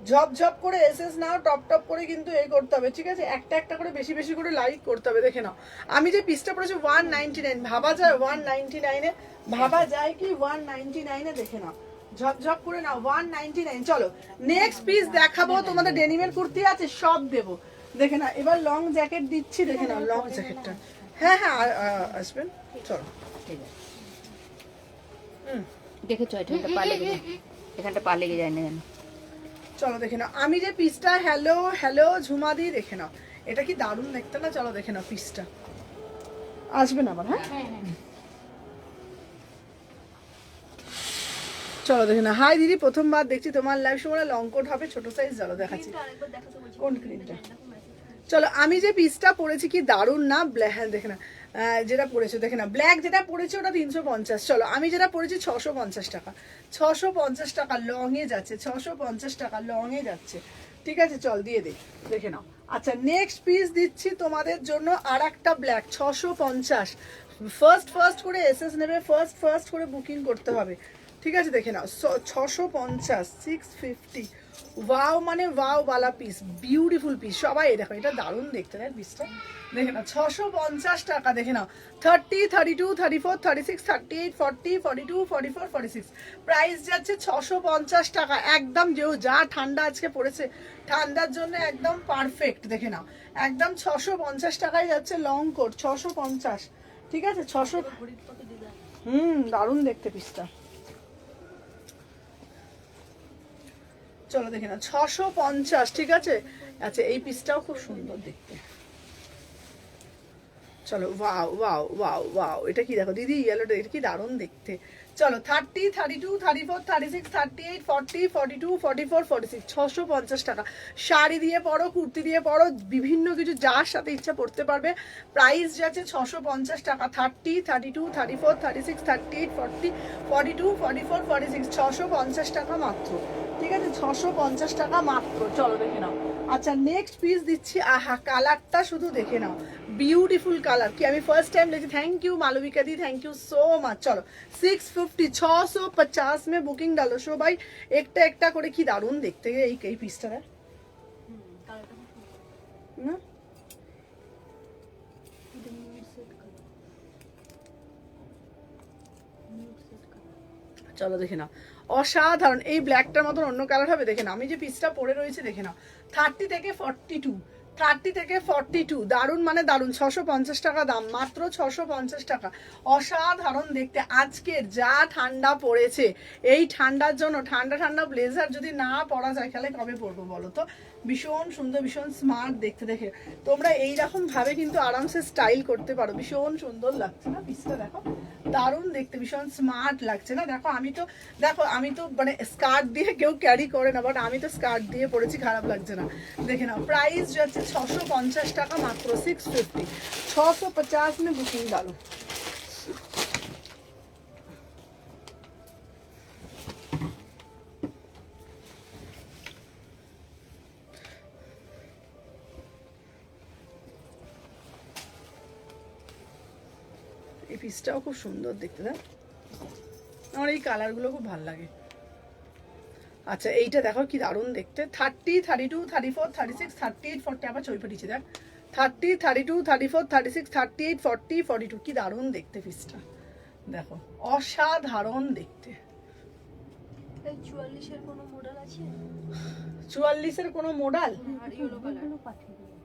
ঝপ ঝপ করে এসএস নাও, টপ টপ করে কিন্তু এই করতে হবে, ঠিক আছে? একটা একটা করে বেশি বেশি করে লাইক করতে হবে। দেখে নাও আমি যে পিসটা পড়েছি 199, ভাবা যায় 199 এ? ভাবা যায় কি 199 এ? দেখে নাও, ঝপঝপ করে নাও 199। চলো নেক্সট পিস দেখাবো তোমাদের। ডেনিমের কুর্তি আছে, সব দেবো। দেখে না, এবার লং জ্যাকেট দিচ্ছি। দেখে নাও লং জ্যাকেটটা। হ্যাঁ হ্যাঁ আসবেন, চলো। ঠিক আছে, দেখেছো এখানটা পা লেগে যায়, এখানটা পা লেগে যায় না জানো। চলো দেখে নাও আমি যে পিসটা, হ্যালো হ্যালো ঝুমাদি, দেখে নাও এটা কি দারুণ দেখতে না? চলো দেখে নাও পিসটা, আসবেন আবার। হ্যাঁ চলো দেখে না। হাই দিদি, প্রথমবার দেখছি তোমার লাইভ। সময় লং কোট হবে, ছোট সাইজ। চলো দেখাচ্ছি আরেকবার দেখাতে বলছি। কোন ক্রিমটা। চলো আমি যে পিসটা পরেছি কি দারুণ না? হ্যাঁ দেখে না, যেটা পরেছো দেখে না, ব্ল্যাক যেটা পরেছে ওটা 350। চলো আমি যেটা পরেছি 650 টাকা। 650 টাকা লং এ যাচ্ছে, 650 টাকা লং এ যাচ্ছে, ঠিক আছে? চল দিয়ে দে, দেখে নাও। আচ্ছা নেক্সট পিস দিচ্ছি তোমাদের জন্য আর একটা ব্ল্যাক, 650। ফার্স্ট করে এসএস নেবে, ফার্স্ট করে বুকিং করতে হবে, ঠিক আছে? দেখে নাও 650, 650। ওয়াও মানে ওয়াও বালা পিস, বিউটিফুল পিস। সবাই দেখো এটা দারুণ দেখতে না পিসটা? দেখে নাও 650 টাকা। দেখে নাও 30, 32, 34, 36, 38, 40, 42, 44, 46 প্রাইস যাচ্ছে 650 টাকা একদম। যেও যা ঠান্ডা আজকে পড়েছে, ঠান্ডার জন্য একদম পারফেক্ট। দেখে নাও একদম 650 টাকায় যাচ্ছে লং কোট, 650, ঠিক আছে? 600। দারুণ দেখতে পিসটা। চলো দেখে না 650, ঠিক আছে? আচ্ছা এই পিসটাও খুব সুন্দর দেখতে। চলো ওয়াও ওয়াও ওয়াও ওয়াও, এটা কি দেখো দিদি, ইয়েলোটা, এটা কি দারুণ দেখতে। চলো 30, 32, 34, 36, 38, 40, 42, 44, 46 650 টাকা। শাড়ি দিয়ে পরো, কুর্তি দিয়ে পরো, বিভিন্ন কিছু যার সাথে ইচ্ছা পড়তে পারবে। প্রাইস যাচ্ছে 650 টাকা। 30, 32, 34, 36, 38, 40, 42, 44, 46 650 টাকা মাত্র, ঠিক আছে? 650 টাকা মাত্র। চলো দেখে নাও। আচ্ছা নেক্সট পিস দিচ্ছি। আহা কালারটা শুধু দেখে নাও, বিউটিফুল কালার। কি আমি ফার্স্ট টাইম দেখছি। থ্যাংক ইউ মালবিকা দি, থ্যাংক ইউ সো মাচ। চলো 650, 650 में বুকিং ডালো সো ভাই, একটা একটা করে। কি দারুণ দেখতে এই পিসটা না? চলো দেখে নাও অসাধারণ। এই ব্ল্যাকটার মতন অন্য কালার হবে? দেখে নাও আমি যে পিসটা পরে রয়েছে, দেখে নাও 30 থেকে 42, 30 থেকে 42 দারুণ মানে দারুণ। 650 টাকা দাম, মাত্র 650 টাকা। অসাধারণ দেখতে। আজকের যা ঠান্ডা পড়েছে, এই ঠান্ডার জন্য ঠান্ডা ঠান্ডা ব্লেজার যদি না পরা যায় তাহলে কবে পরবো বলো তো? ভীষণ সুন্দর, ভীষণ স্মার্ট দেখতে। দেখে তোমরা এইরকম ভাবে কিন্তু আরামসে স্টাইল করতে পারো। ভীষণ সুন্দর লাগছে না পিসটা? দেখো দারুণ দেখতে, ভীষণ স্মার্ট লাগছে না? দেখো আমি তো মানে স্কার্ট দিয়ে কেউ ক্যারি করে না, বাট আমি তো স্কার্ট দিয়ে পরেছি, খারাপ লাগছে না? দেখে নাও প্রাইস যাচ্ছে 650 টাকা মাত্র। 650, 650 में बुकिंग डालो। এই পিসটাও খুব সুন্দর দেখতে, না? আমার এই কালারগুলো খুব ভালো লাগে। আচ্ছা এইটা দেখো কি দারুণ দেখতে। 30, 32, 34, 36, 38, 40 আবার ছবি পাঠিয়েছি দেখ। 30, 32, 34, 36, 38, 40, 42 কি দারুণ দেখতে পিসটা। দেখো অসাধারণ দেখতে। 44 এর কোনো মডেল আছে? 44 এর কোনো মডেল? আর ইয়েলো কালার পাঠিয়ে দিলাম।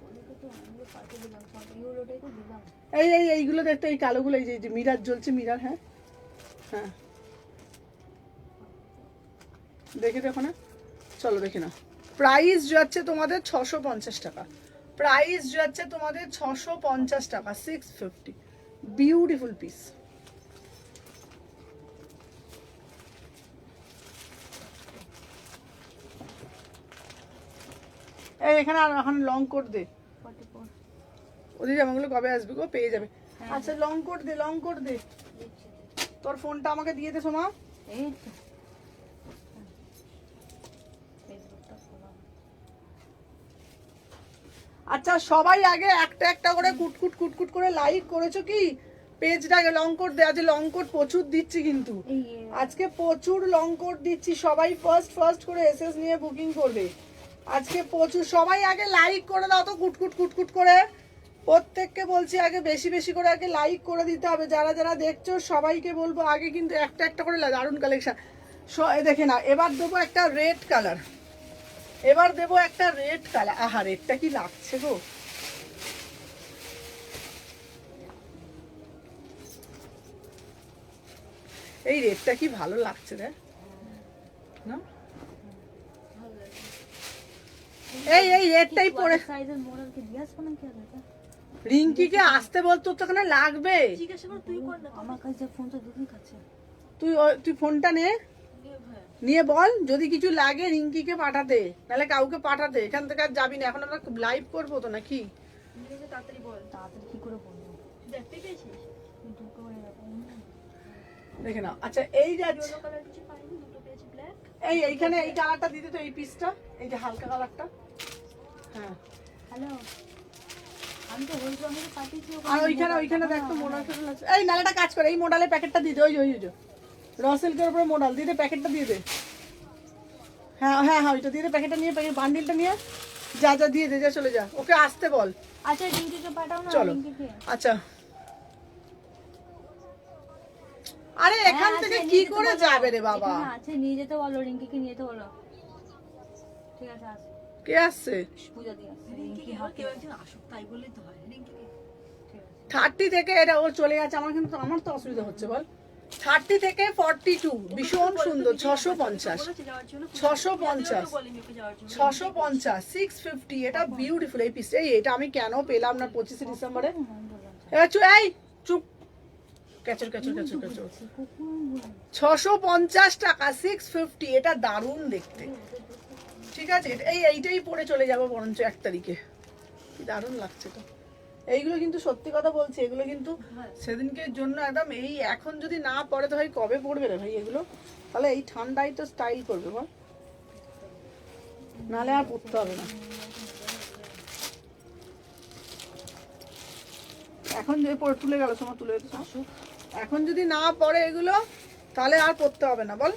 ওদেরকে তো আমি পাঠিয়ে দিলাম, সব ইয়েলোটাই তো দিলাম। এইগুলো দেখতে, এই কালোগুলো, এই যে মিরার জ্বলছে, মিরার। হ্যাঁ হ্যাঁ দেখে দেখো না। চলো দেখে নাও প্রাইস যাচ্ছে তোমাদের 650 টাকা। প্রাইস যাচ্ছে তোমাদের 650 টাকা। 650, বিউটিফুল পিস। এই এখানে আর এখন লং কোট দে। 44 ওদের জামাগুলো কবে আসবে গো? পেয়ে যাবে। আচ্ছা লং কোট দে, লং কোট দে। তোর ফোনটা আমাকে দিয়ে দে সোমা। এই তো আচ্ছা সবাই আগে একটা একটা করে কুটকুট কুটকুট করে লাইক করেছো কি? পেজটাকে লং কোট দে, আজ লং কোট প্রচুর দিচ্ছি কিন্তু আজকে প্রচুর লং কোট দিচ্ছি। সবাই ফার্স্ট করে এসএস নিয়ে বুকিং করবে আজকে প্রচুর। সবাই আগে লাইক করে দাও তো কুটকুট কুটকুট করে, প্রত্যেককে বলছি আগে বেশি বেশি করে আগে লাইক করে দিতে হবে। যারা যারা দেখছো সবাইকে বলবো আগে কিন্তু একটা একটা করে দারুণ কালেকশন। দেখে না, এবার দেবো একটা রেড কালার, এবার দেবো একটা রেড কালার। আহা রেডটা কি লাগছে গো, এই রেডটা কি ভালো লাগছে রে না? এই রেডটাই পরে সাইজের মডেলকে দিয়াস কোন কি আছে? রিঙ্কিকে আসতে বলতো তো কেন লাগবে? জিজ্ঞাসা কর, তুই কর না, আমার কাছে ফোন তো দুদিন খাচ্ছে। তুই ফোনটা নে, নিয়ে বল যদি কিছু লাগে রিঙ্কিকে পাঠাতে, নাহলে কাউকে পাঠাতে। এখান থেকে আর যাবি না, এখন আমরা লাইভ করবো তো নাকি? তাড়াতাড়ি বল। তাড়াতাড়ি কি করে বলবো? দেখতে পেয়েছিস দুটো করে দেখে নাও। আচ্ছা এই যাচ্ছে, ইয়েলো কালার কিছু পাইনি, দুটো পেয়েছি ব্ল্যাক। এইখানে এই কালারটা দিতে তো, এই পিসটা, এই যে হালকা কালারটা। হ্যাঁ হ্যালো, আমি তো হলুদ রঙের পাঠিয়েছি। আর ওইখানে দেখ তো মোডাল ফেডাল আছে। এই নালাটা কাজ করে, এই মোডালের প্যাকেটটা দিয়ে দে, ওই রসেলকের উপরে মোডাল দিয়ে দে, প্যাকেটটা দিয়ে দে। হ্যাঁ ওইটা দিয়ে দে, প্যাকেটটা নিয়ে, বান্ডিলটা নিয়ে যা দিয়ে দে, যা চলে যা, ওকে আসতে বল। আচ্ছা রিঙ্কিকে পাঠাও না, চলো রিঙ্কিকে। আচ্ছা আরে এখান থেকে কি করে যাবে রে বাবা? আচ্ছা নিয়ে যেতে বলো, রিঙ্কিকে নিয়ে যেতে বলো। ঠিক আছে আস। কে আসছে? পূজা দিয়ে আসছে। রিঙ্কি হাতে কেউ একজন আসুক, তাই বললেই তো হয়। রিঙ্কিকে 30 থেকে এটা ও চলে গেছে, আমার তো অসুবিধা হচ্ছে বল। 30 থেকে 42 ভীষণ সুন্দর, 650 650 650 এটা বিউটিফুল। এই পিস এটা আমি কেন পেলাম না 25 ডিসেম্বরে? এই চুপ, ক্যাচর 650 টাকা 650, এটা দারুণ দেখতে। ঠিক আছে, এইটাই পরে চলে যাবো বরঞ্চ 1 তারিখে। কি দারুণ লাগছে তো। এইগুলো কিন্তু সত্যি কথা বলছি, এগুলো কিন্তু সেদিনকে জন্য একদম, এই এখন যদি না পরে তো ভাই কবে পড়বে রে ভাই এগুলো? তাহলে এই ঠান্ডায় তো স্টাইল করবে বল, নাহলে আর পড়তে হবে না। এখন যে পরে তুলে গেল, সময় তুলে এখন যদি না পড়ে এগুলো তাহলে আর পড়তে হবে না বল।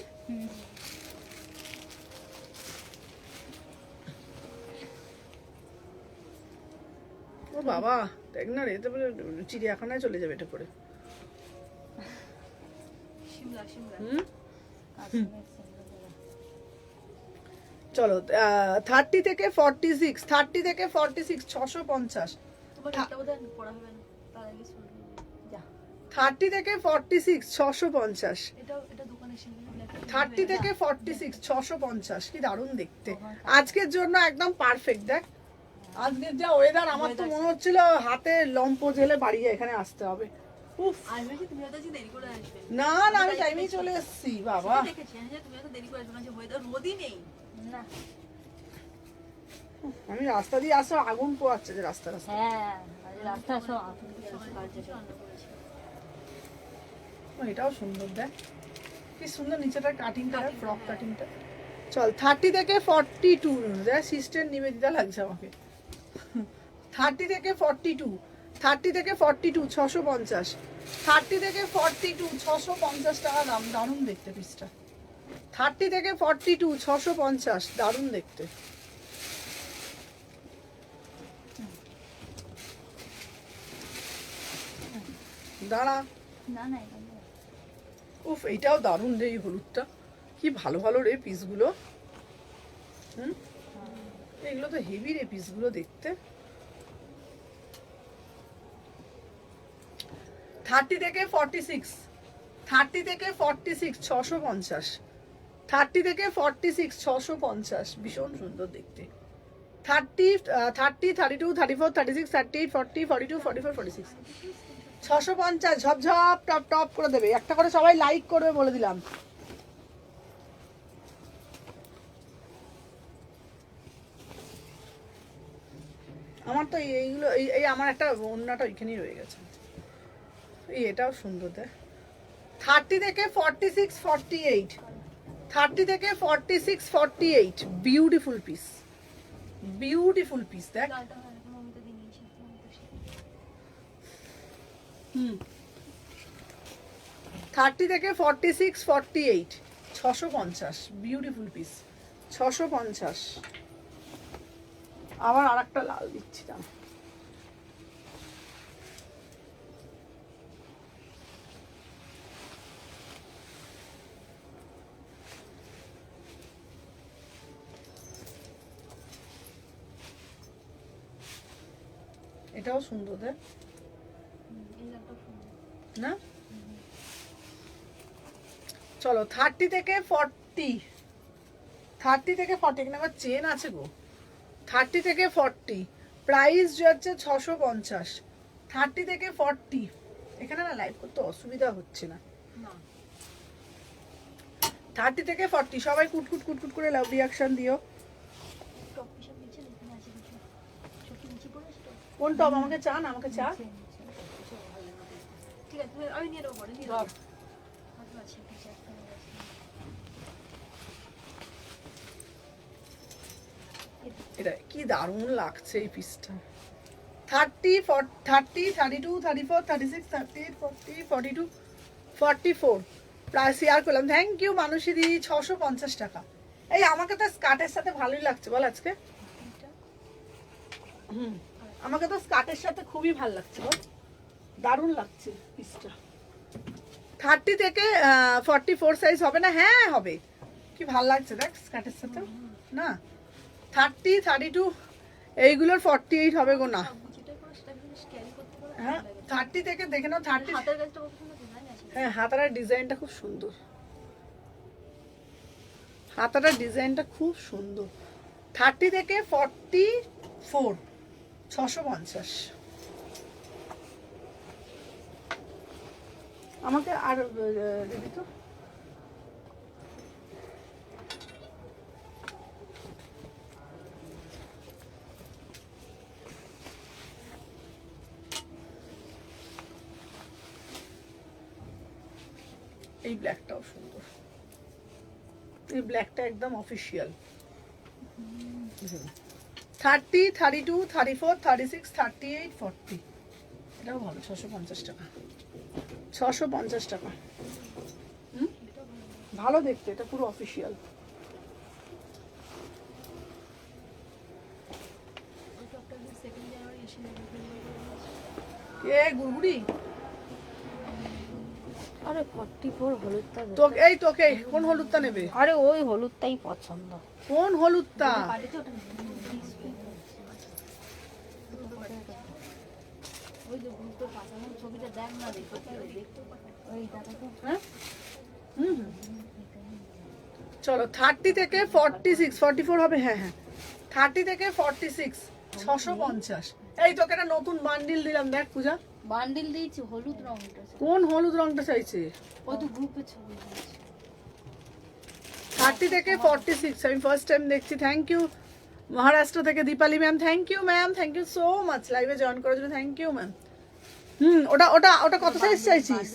ও বাবা দেখ না রে, তো চিড়িয়াখানায় চলে যাবে এটা পরে। চলো 30 থেকে 46 30 থেকে 46 650। 30 থেকে 46 650, 30 থেকে 46 650, কি দারুণ দেখতে। আজকের জন্য একদম পারফেক্ট। দেখ আজকের যা ওয়েদার, আমার তো মনে হচ্ছিল হাতে লম্প জেলে বাড়ি এখানে আসতে হবে। উফ না আমি টাইমেই চলে এসেছি বাবা। আমি রাস্তা দিয়ে আসা আগুন পোয়াচ্ছে যে রাস্তা রাস্তা। এটাও সুন্দর, দেখ কি সুন্দর নিচেটা কাটিংটা, ফ্রক কাটিংটা। চল 30 থেকে 42, দেখ সিস্টার নিবেদিতা লাগছে আমাকে। 30 থেকে 42 30 থেকে 42 650, 30 থেকে 42 650 টাকা দাম, দারুণ দেখতে পিসটা। 30 থেকে 42 650, দারুণ দেখতে। দাঁড়া না উফ এইটাও দারুণ রে, এই হলুদটা কি ভালো ভালো রে পিসগুলো। এগুলো তো হেভি রে পিসগুলো দেখতে। 30 থেকে 46 30 থেকে 46 650, 30 থেকে 46 650, ভীষণ সুন্দর দেখতে। 30 32 34 36 38 40 42 44 46 650, ঝপঝপ টপ টপ করে দেবে। একটা করে সবাই লাইক করবে বলে দিলাম। আমার তো এইগুলো এই আমার একটা অন্যটা ওইখানেই রয়ে গেছে। এটাও সুন্দর দেখ। 30 থেকে 46 48, 30 থেকে 46 48, বিউটিফুল পিস, বিউটিফুল পিস। দেখ 30 থেকে 46 48 650 বিউটিফুল পিস 650। আবার আরেকটা লাল দিচ্ছি দাম। এটাও সুন্দর দেখ না। চলো 30 থেকে 40, 30 থেকে 40 এখানে আবার চেন আছে গো। 30 থেকে 40 প্রাইস যাচ্ছে 650। 30 থেকে 40 এখানে না লাইভ করতে অসুবিধা হচ্ছে না। 30 থেকে 40 সবাই কুটকুট কুটকুট করে লাভ রিয়াকশন দিও। কোন টপ আমাকে চান, আমাকে চা ঠিক আছে আমি নিয়ে নেবো, নিয়ে সব। এটা কি দারুণ লাগছে এই পিসটা। 30 30 32 34 36 38 40 42 44 প্রায় শেয়ার করলাম। থ্যাংক ইউ মানুষী দি 650 টাকা। এই আমাকে তো স্কার্টের সাথে ভালোই লাগছে বল আজকে। আমাকে তো স্কার্টের সাথে খুবই ভালো লাগছে বল, দারুণ লাগছে পিসটা। 30 থেকে 44 সাইজ হবে না? হ্যাঁ হবে, কি ভালো লাগছে দেখ স্কার্টের সাথে না। 30 32 এইগুলোর 48 হবে গো না। হ্যাঁ 30 থেকে দেখে নাও 30। হাতের কাজটা পছন্দ ডিজাইন আছে। হ্যাঁ হাতার ডিজাইনটা খুব সুন্দর, হাতার ডিজাইনটা খুব সুন্দর। 30 থেকে 44 650। আমাকে আর দিদি তো এই ব্ল্যাকটাও সুন্দর, এই ব্ল্যাকটা একদম অফিশিয়াল। 30 32 34 36 38 40 এটাও ভালো। 650 টাকা, 650 টাকা। ভালো দেখতে, এটা পুরো অফিশিয়াল। কে গুড়গুড়ি? আরে 44 হলুদটা দে। তোকে এই তোকে কোন হলুদটা নেবে? আরে ওই হলুদটাই পছন্দ। কোন হলুদটা? ওই যে গ্রুপে পাঠানো ছবিটা দেখ না, দেখো দেখতে ওই দাদাটা। হ্যাঁ চলো 30 থেকে 46 44 হবে। হ্যাঁ হ্যাঁ 30 থেকে 46 650। এই তোকে একটা নতুন বান্ডিল দিলাম দেখ পূজা। বান্ডিল দিয়েছি হলুদ রংটা, কোন হলুদ রংটা চাইছে? ওই তো গ্রুপে ছবি দিয়েছি। 30 থেকে 46 আমি ফার্স্ট টাইম দেখছি। থ্যাংক ইউ মহারাষ্ট্র থেকে Dipali ma'am, thank you ma'am, thank you so much লাইভে জয়েন করার জন্য, থ্যাংক ইউ ম্যাম। ওটা ওটা ওটা কত সাইজ চাইছিস?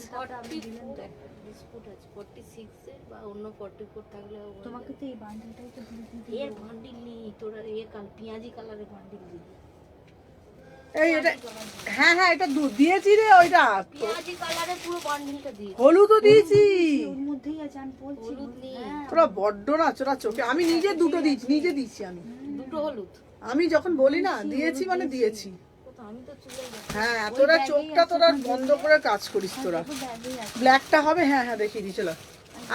অন্য 44 থাকলে তোমাকে তো এই বান্ডিলটাই তো দিতে এর বান্ডিল নেই তোরা, এর পেঁয়াজি কালারের বান্ডিল দিবি। এই এটা হ্যাঁ হ্যাঁ এটা দিয়েছি রে, ওইটা পেঁয়াজি কালারের পুরো বান্ডিলটা দিয়ে হলুদও দিয়েছি। ওর মধ্যেই আছে আমি বলছি। হলুদ নেই, তোরা বড্ড না চোরা চোখে। আমি নিজে দুটো দিয়েছি, নিজে দিয়েছি আমি। দুটো হলুদ। আমি যখন বলি না দিয়েছি মানে দিয়েছি। তো আমি তো চুলে হ্যাঁ তোরা চোখটা তোরা বন্ধ করে কাজ করিস তোরা। ব্ল্যাকটা হবে? হ্যাঁ হ্যাঁ দেখিয়ে দিই। চলো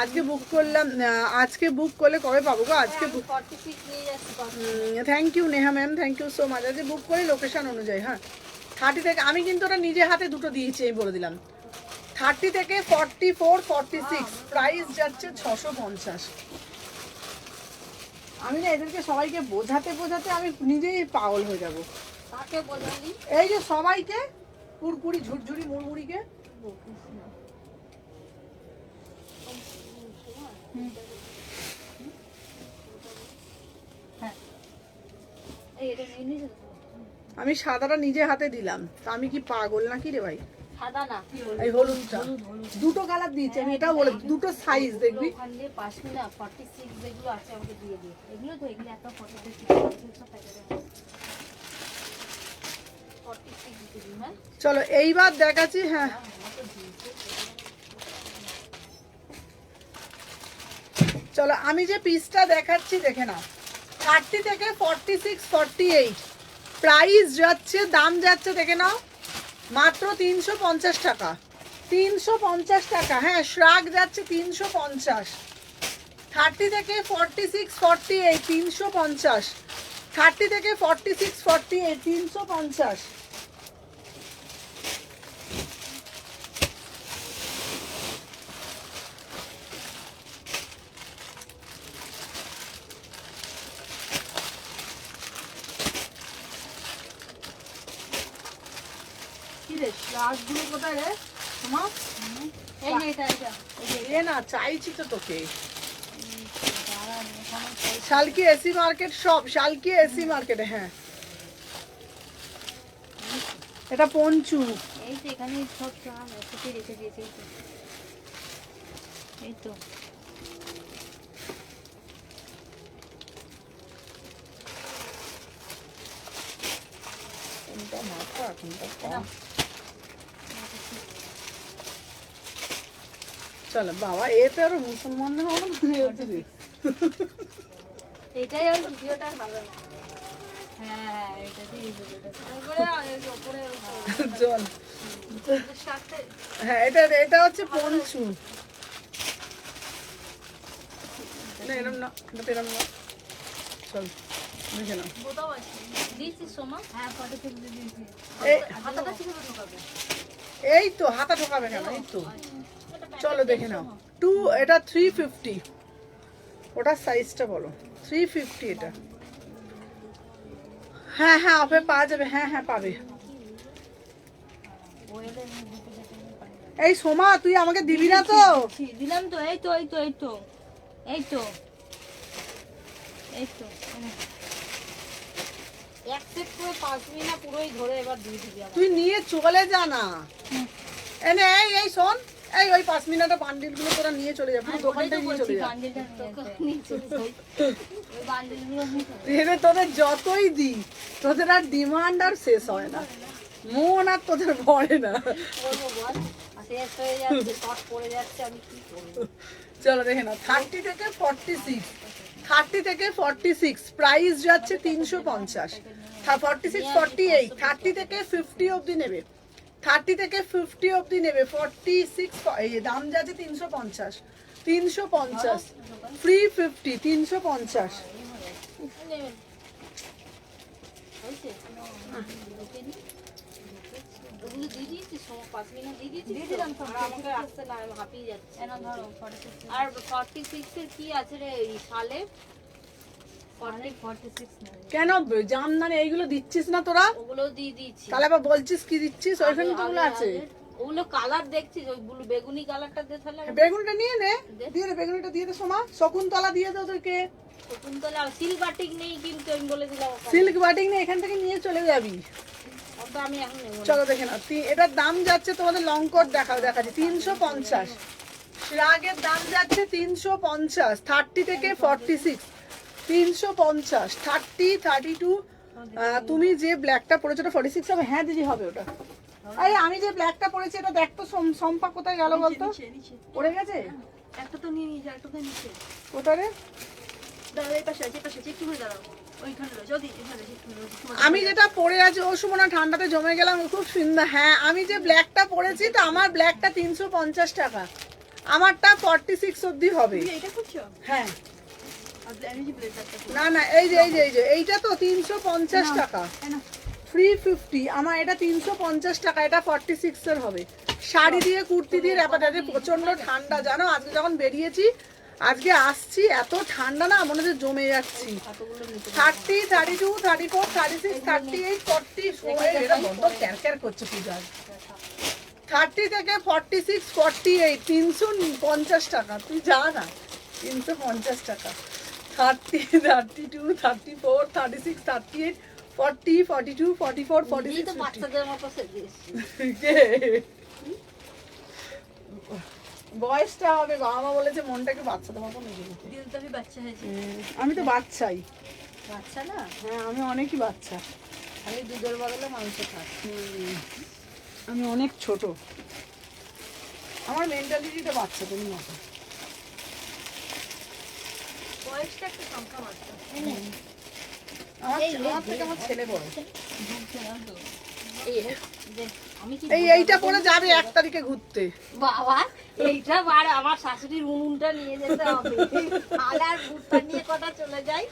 আজকে বুক করলাম, আজকে বুক করলে কবে পাবো গো? আজকে বুক। 46 নিয়ে যাচ্ছি। Thank you Neha ma'am, thank you so much. আজকে বুক করি লোকেশন অনুযায়ী। হ্যাঁ 30 থেকে আমি কিন্তু ওটা নিজে হাতে দুটো দিয়েছি, আমি বলে দিলাম। 30 থেকে 44 46 প্রাইস যাচ্ছে 650। আমি না এদেরকে সবাইকে বোঝাতে বোঝাতে আমি নিজেই পাগল হয়ে যাব। কাকে বললি? এই যে সবাইকে কুরকুরি ঝুরঝুরি মুড়মুড়িকে। এই এটা নিয়ে নিয়ে যেতে। আমি সাদাটা নিজে হাতে দিলাম, তা আমি কি পাগল নাকি রে ভাই? সাদা না, এই হলুদটা দুটো কালার দিয়েছি আমি, এটাও বলে দুটো সাইজ দেখবি। ওখান দিয়ে পাশমিনা 46 যেগুলো আছে আমাকে দিয়ে দিও। এগুলো তো এগুলো একটা ফটো দেখি 46 চলো এইবার দেখাচ্ছি। হ্যাঁ চলো আমি যে পিসটা দেখাচ্ছি দেখে নাও, 30 থেকে 46, 48 প্রাইস যাচ্ছে, দাম যাচ্ছে দেখে নাও মাত্র 350 টাকা। 350 টাকা। হ্যাঁ শ্রাগ যাচ্ছে 350। 30 থেকে 46, 48 350। 30 থেকে 46, 48 350। কি রে শ্রাগগুলো কোথায় রে তোমার? এই যে এটা এটা এ না চাইছি তো তোকে। শালকি এসি মার্কেট শপ, শালকি এসি মার্কেটে। হ্যাঁ এটা পঞ্চু। এই তো এখানে সব চাল একসাথে রেখে দিয়েছি। এই তো কোনটা মাথা কোনটা কম। চলো বাবা এতে আরো মুসলমানদের মতো মনে হচ্ছে রে। এটাই ওই ভিডিওটা ভালো না। হ্যাঁ এটা দিয়ে ভিডিওটা উপরে আর এই উপরে চল সাথে হ্যাঁ এটা এটা হচ্ছে পঞ্চু। না এরম না, এটা এরম না। চল দেখে নাও। বোতাম আছে দিয়েছিস সোমা? হ্যাঁ ফটো তুলে দিয়েছি। এই হাতাটা কিভাবে ঢোকাবে? এই তো হাতা ঢোকাবে কেন, এই তো। চলো দেখে নাও। এটা 350। ওটার সাইজটা বলো। 350 এটা। হ্যাঁ হ্যাঁ অফে পাওয়া যাবে। হ্যাঁ হ্যাঁ পাবে। এই সোমা তুই আমাকে দিবি না তো? দিলাম তো। এই তো এই তো এই তো এই তো এই তো এক সেট করে 5 মিনিট পুরোই ধরে এবার দিয়ে দিবি আমাকে। তুই নিয়ে চলে যা না। এনে এই এই শোন, এই ওই 5 মিনিটের বান্ডিল গুলো তোরা নিয়ে চলে যা, পুরো দোকানটা নিয়ে চলে যা। এনে তোদের যতই দি তোদের আর ডিমান্ড আর শেষ হয় না, মন আর তোদের ভরে না। শেষ হয়ে যাচ্ছে, শর্ট পড়ে যাচ্ছে, আমি কি করব? চলো দেখে নাও 30 থেকে 46। 30 থেকে 46 প্রাইস যাচ্ছে 350। 46, 48 30 থেকে 50 অবধি নেবে। 30 থেকে 50 অবধি নেবে। 46 এই দাম যাচ্ছে 350। 350 ফ্রি 50 350। ওগুলো দিয়ে দিয়েছিস? 5 মিনিট দিয়ে দিয়েছিস? দিয়ে দিলাম। আমাকে আসতে না, আমি হাঁপিয়ে যাচ্ছি। আর 46 এর কি আছে রে এই সালে? 46 না, কেন জামদানি এইগুলো দিচ্ছিস না তোরা? ওগুলো দিয়ে দিয়েছি। তাহলে আবার বলছিস কি দিচ্ছিস? ওইখানে তো ওগুলো আছে। ওগুলো কালার দেখছিস, ওই ব্লু বেগুনি কালারটা দে তাহলে। বেগুনটা নিয়ে নে, দিয়ে দে বেগুনটা দিয়ে দে সোমা। শকুন্তলা দিয়ে দে ওদেরকে। শকুন্তলা সিল্ক বাটিক নেই কিন্তু, আমি বলে দিলাম ওখানে। সিল্ক বাটিং নিয়ে এখান থেকে নিয়ে চলে যাবি। ওটা আমি এখন নেব না। চলো দেখে নাও। এটার দাম যাচ্ছে তোমাদের লং কোট দেখাচ্ছি 350। শ্রাগের দাম যাচ্ছে 350। 30 থেকে 46 350। 30, 32। তুমি যে ব্ল্যাকটা পরেছো ওটা 46 হবে? হ্যাঁ দিদি হবে ওটা। আরে আমি যে ব্ল্যাকটা পরেছি এটা দেখ তো সম্পা কোথায় গেল বলতো? পড়ে গেছে একটা তো নিয়ে নিয়ে একটা তো নিচে কোথায় রে? দাঁড়া, এই পাশে আছে, এই পাশে আছে, একটু ঘুরে দাঁড়াও। ওইখানে রয়েছে, ওদিকে এখানে রয়েছে, একটু ঘুরে দাঁড়াও। আমি যেটা পরে আছি ও সুমনা ঠান্ডাতে জমে গেলাম, খুব সুন্দর। হ্যাঁ আমি যে ব্ল্যাকটা পরেছি তো আমার ব্ল্যাকটা 350 টাকা, আমারটা 46 অবধি হবে। এটা করছো? হ্যাঁ আর আমি যে ব্লেজারটা না না এই যে এইটা তো 350 টাকা। 350 আমার এটা 350 টাকা, এটা 46 এর হবে। শাড়ি দিয়ে কুর্তি দিয়ে রেপাটা প্রচন্ড ঠান্ডা জানো। আজকে যখন বেরিয়েছি, আজকে আসছি এত ঠান্ডা না মনে হচ্ছে জমে যাচ্ছি। 30, 32, 34, 36, 38, 40 এটা বন্ধ ক্যারক্যার করছে পূজা। 30 থেকে 46, 48 350 টাকা। তুই যা না 350 টাকা। 30, 32, 34, 36, 38, 40, 42, 44, 46, তো 50 বাচ্চাদের মতো সেজেছি। কে? বয়সটা হবে, বাবা মা বলেছে মনটাকে বাচ্চাদের মতো নেবে। দিল তো আমি বাচ্চা হয়েছে। আমি তো বাচ্চাই। বাচ্চা না? হ্যাঁ আমি অনেকই বাচ্চা। আমি দুধের বদলে মাংস খাই। আমি অনেক ছোট, আমার মেন্টালিটিটা বাচ্চাদের মতো। বয়সটা একটু সংখ্যা মাত্র। আমার থেকে আমার ছেলে বড়। এই যে আমি কি এইটা পরে যাবে 1 তারিখে ঘুরতে। বাবা, এইটা বার আমার শাশুড়ির উনুনটা নিয়ে যেতে হবে। আলার ভুট্টা নিয়ে কটা চলে যাই।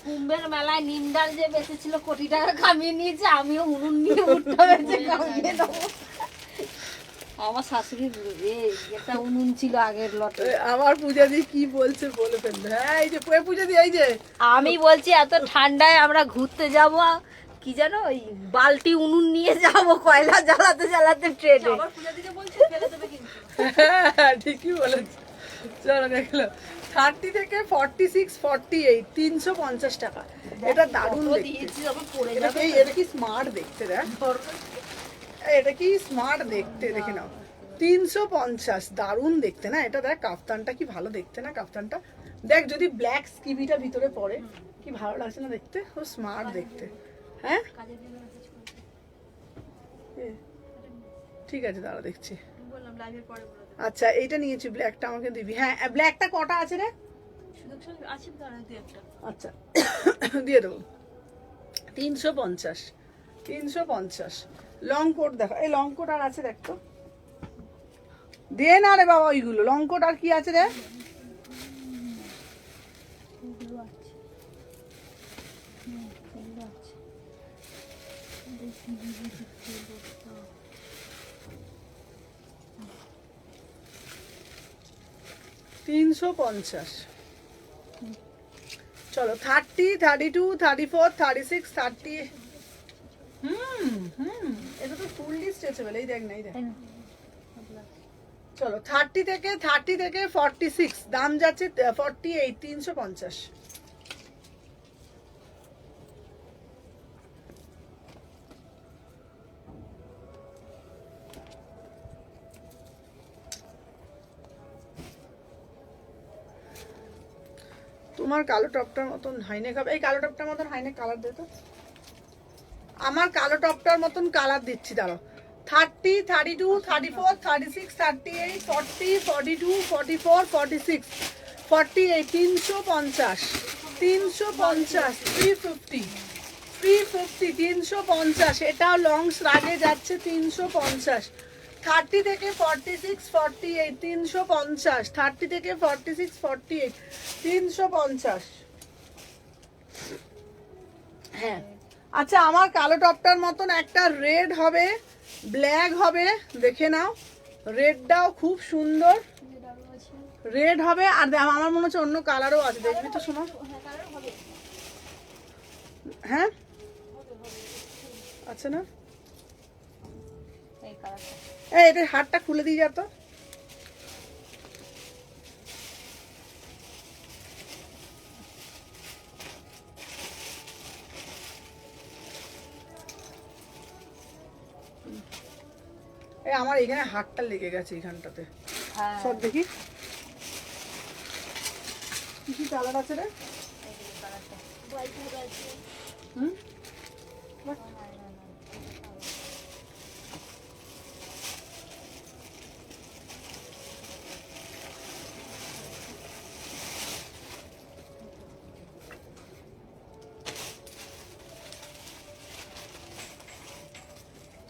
কুম্ভের মেলায় নিমডাল যে বেঁচেছিল কোটি টাকা কামিয়ে নিয়েছে, আমিও উনুন নিয়ে ভুট্টা বেঁচে কামিয়ে দেবো। আমার শাশুড়ির একটা উনুন ছিল আগের লটে। আমার পূজা দি কি বলছে বলে ফেলবে। হ্যাঁ এই যে পূজা দি, এই যে আমি বলছি এত ঠান্ডায় আমরা ঘুরতে যাব, কি জানো ওই বালতি উনুন নিয়ে যাব কয়লা জ্বালাতে জ্বালাতে ট্রেনে। আবার পূজা দিকে বলছে ফেলে দেবে কিন্তু। হ্যাঁ, ঠিকই বলেছে। চলো দেখলো 30 থেকে 46 48 350 টাকা। এটা দারুণ কত দেখতে। দিয়েছি যখন পড়ে এটা যাবে। এটা কি স্মার্ট দেখতে রে? এটা কি স্মার্ট দেখতে, দেখে নাও। 350, দারুণ দেখতে না এটা? দেখ কাফতানটা কি ভালো দেখতে না কাফতানটা? দেখ যদি ব্ল্যাক স্কিবিটা ভিতরে পড়ে কি ভালো লাগছে না দেখতে? ও স্মার্ট দেখতে। হ্যাঁ কাজের জন্য মেসেজ করেছে। এ, ঠিক আছে দাঁড়া দেখছি। বললাম লাইভের পরে বলে দেবো। আচ্ছা এইটা নিয়েছি, ব্ল্যাকটা আমাকে দিবি। হ্যাঁ ব্ল্যাকটা কটা আছে রে? সুযোগ সুযোগ আছে দাঁড়া তুই একটা। আচ্ছা দিয়ে দেবো। 350 350 লং কোট দেখো, এই লং কোট আর আছে দেখ তো। দে না রে বাবা ওইগুলো, লং কোট আর কি আছে রে? ওগুলো আছে। ওগুলো আছে। দেখি বস্তা। 350। চলো 30 32 34 36 30। এটা তো ফুল স্ট্রেচেবল। এই দেখ না, এই দেখ। চলো 30 থেকে 46 দাম যাচ্ছে 48 350। তোমার কালো টপটার মতন হাইনে খাবে, এই কালো টপটার মতন হাইনে কালার দে তো। আমার কালো টপটার মতন কালার দিচ্ছি দাঁড়াও। 30 32 34 36 38 40 42 44 46 48 350 350 350 350 350। এটাও লং স্রাগে যাচ্ছে 350। 30 থেকে 46 48 350। 30 থেকে 46 48 350। হ্যাঁ আচ্ছা, আমার কালো টপটার মতন একটা রেড হবে, ব্ল্যাক হবে, দেখে নাও। রেডটাও খুব সুন্দর রেড হবে। আর আমার মনে হচ্ছে অন্য কালারও আছে, দেখবি তো শোনো। হ্যাঁ আচ্ছা না, এই কালারটা এই এটা হাতটা খুলে দিয়ে যা তো। এই আমার এখানে হাতটা লেগে গেছে এইখানটাতে। হ্যাঁ, সব দেখি কি কি কালার আছে রে? এই কালারটা। হুম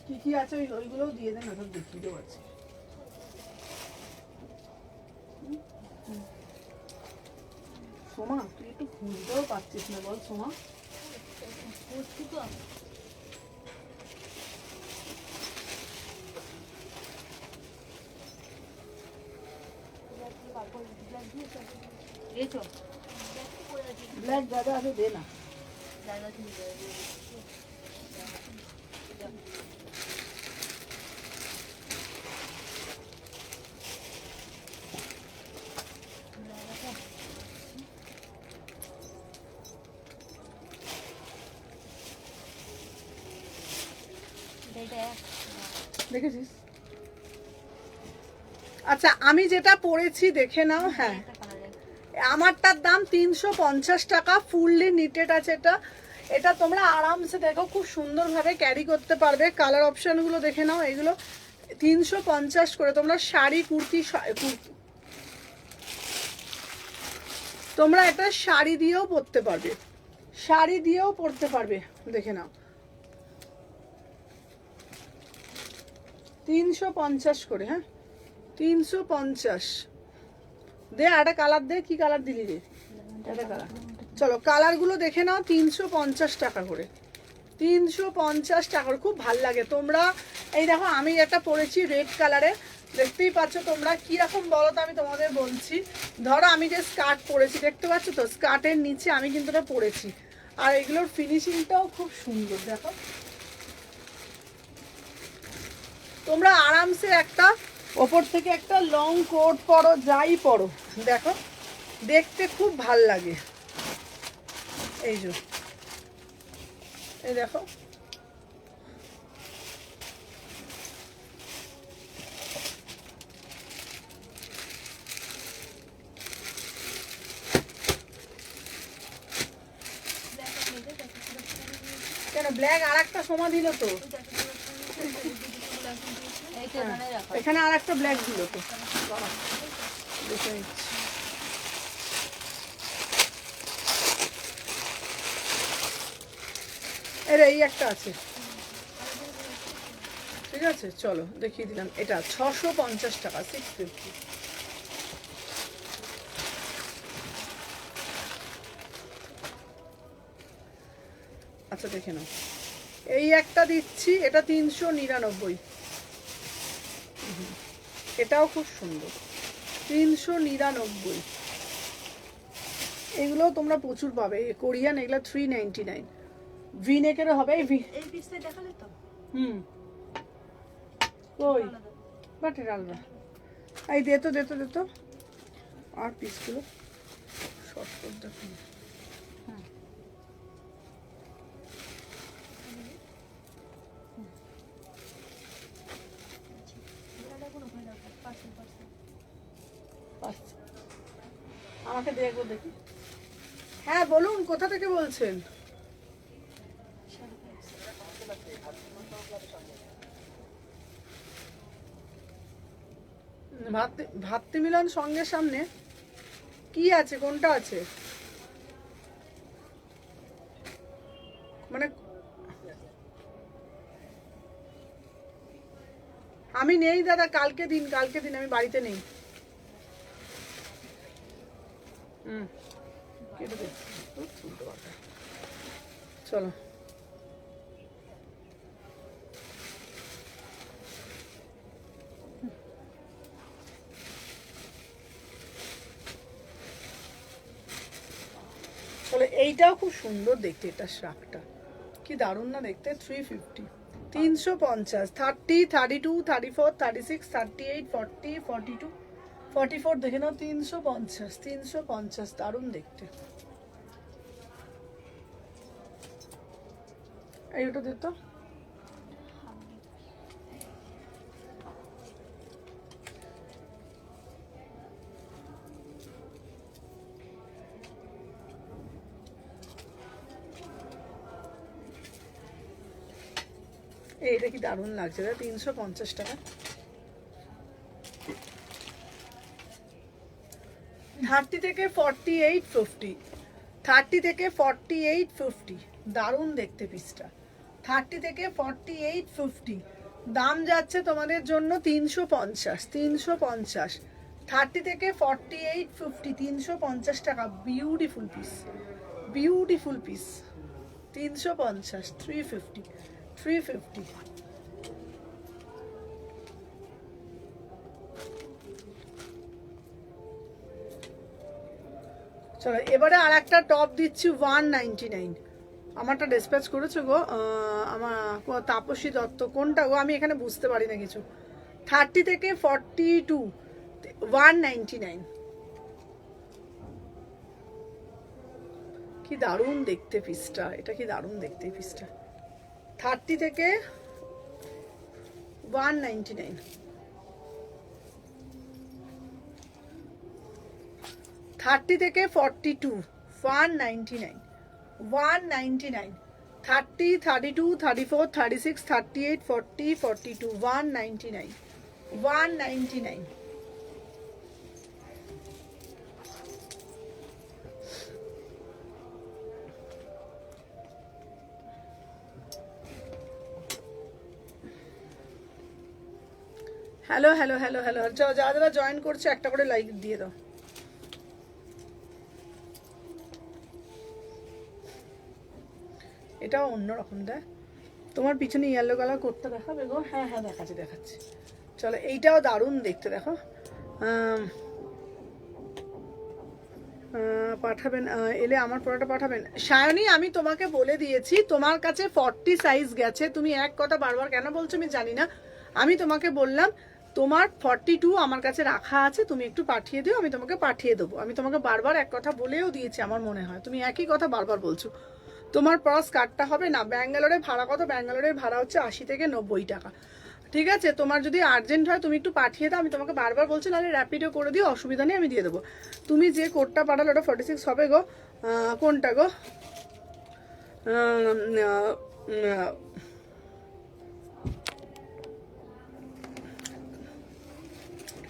কি কি আছে ওইগুলোও দিয়ে দেন, ওসব দেখিয়ে দেবো আছে। সোমা তুই একটু খুঁজতেও পারছিস না বল সোমা। বস্তু তো দিয়েছো? ব্ল্যাক দাদা আছে দে না। জায়গা থেকে দেখেছিস? আচ্ছা আমি যেটা পরেছি দেখে নাও। হ্যাঁ আমারটার দাম 350 টাকা, ফুললি নিটেড আছে এটা। এটা তোমরা আরামসে দেখো খুব সুন্দরভাবে ক্যারি করতে পারবে। কালার অপশানগুলো দেখে নাও, এগুলো 350 করে। তোমরা শাড়ি কুর্তি তোমরা একটা শাড়ি দিয়েও পরতে পারবে, শাড়ি দিয়েও পরতে পারবে, দেখে নাও 350 করে। হ্যাঁ 350 দে। একটা কালার দে, কি কালার দিলি রে? একটা কালার। চলো কালারগুলো দেখে নাও, 350 টাকা করে, 350 টাকা করে। খুব ভাল লাগে। তোমরা এই দেখো আমি একটা পরেছি রেড কালারে, দেখতেই পাচ্ছ তোমরা কিরকম বলো তো, আমি তোমাদের বলছি। ধরো আমি যে স্কার্ট পরেছি, দেখতে পাচ্ছ তো স্কার্টের নিচে আমি কিন্তু এটা পরেছি, আর এগুলোর ফিনিশিংটাও খুব সুন্দর। দেখো তোমরা আরামসে একটা ওপর থেকে একটা লং কোট পরো, যাই পরো, দেখো দেখতে খুব ভাল লাগে। এই যে এই দেখো কেন ব্ল্যাক আর একটা সময় দিল তো, এখানে আর একটা ব্ল্যাক দিল তো, দেখে নিচ্ছি। এর এই একটা আছে, ঠিক আছে চলো দেখিয়ে দিলাম। এটা 650 টাকা, 650। আচ্ছা দেখে নাও, এই একটা দিচ্ছি, এটা 399। এটাও খুব সুন্দর, 399। এগুলো তোমরা প্রচুর পাবে, কোরিয়ান এগুলো 399। ভিনেকেরও হবে। এই পিসটা দেখালে তো। ওই বাটের আলবা, এই দে তো আর পিসগুলো শর্ট করে দেখো। আমাকে দেখো দেখি। হ্যাঁ বলুন, কোথা থেকে বলছেন? ভাতৃ মিলন সঙ্গের সামনে কি আছে, কোনটা আছে? মানে আমি নেই দাদা, কালকে দিন আমি বাড়িতে নেই। চলো চলো, এইটাও খুব সুন্দর দেখতে, এটা শাকটা কি দারুণ না দেখতে। 350, 350, 30, 32, 34, 36, 38, 40, 42, 44 দেখে নাও। 350 দারুণ দেখতে। এইটা দিত এইটা কি দারুণ লাগছে, 350 টাকা। 30 থেকে 48, 50, 30 থেকে 48, 50 দারুণ দেখতে পিসটা। 30 থেকে 48, 50 দাম যাচ্ছে তোমাদের জন্য 350, 30 থেকে 48, 50, 350 টাকা। Beautiful piece 350, 350, 350। চলো এবারে আর একটা টপ দিচ্ছি 199। আমারটা ডিসপ্যাচ করেছো গো, আমার তাপসী দত্ত, কোনটা গো আমি এখানে বুঝতে পারি না কিছু। 30 থেকে 42, 199। কি দারুণ দেখতে পিসটা, এটা কি দারুণ দেখতে পিসটা। 30 থেকে 199। থার্টি থেকে 42, 199। 199, 30, 32, 34, 36, 38, 40, 42, 199, 199. হ্যালো হ্যালো হ্যালো হ্যালো, যারা যারা জয়েন করছে একটা করে লাইক দিয়ে দাও। এটাও অন্যরকম দেখ, তোমার পিছনে ইয়েলো কালার করতে দেখাবে গো? হ্যাঁ হ্যাঁ দেখাচ্ছি দেখাচ্ছি। চলো এইটাও দারুণ দেখতে, দেখো পাঠাবেন, এলে আমার পড়াটা পাঠাবেন। সায়নী আমি তোমাকে বলে দিয়েছি তোমার কাছে 40 সাইজ গেছে, তুমি এক কথা বারবার কেন বলছো আমি জানি না। আমি তোমাকে বললাম তোমার 42 আমার কাছে রাখা আছে, তুমি একটু পাঠিয়ে দিও, আমি তোমাকে পাঠিয়ে দেবো। আমি তোমাকে বারবার এক কথা বলেও দিয়েছি আমার মনে হয়, তুমি একই কথা বারবার বলছো। তোমার পড়া স্কার্টটা হবে না। ব্যাঙ্গালোরে ভাড়া কত? ব্যাঙ্গালোরের ভাড়া হচ্ছে 80 থেকে 90 টাকা। ঠিক আছে, তোমার যদি আর্জেন্ট হয় তুমি একটু পাঠিয়ে দাও, আমি তোমাকে বারবার বলছি, নাহলে র্যাপিডো করে দিও, অসুবিধা নেই, আমি দিয়ে দেবো। তুমি যে কোডটা পাঠালো ওটা 46 হবে গো। কোনটা গো?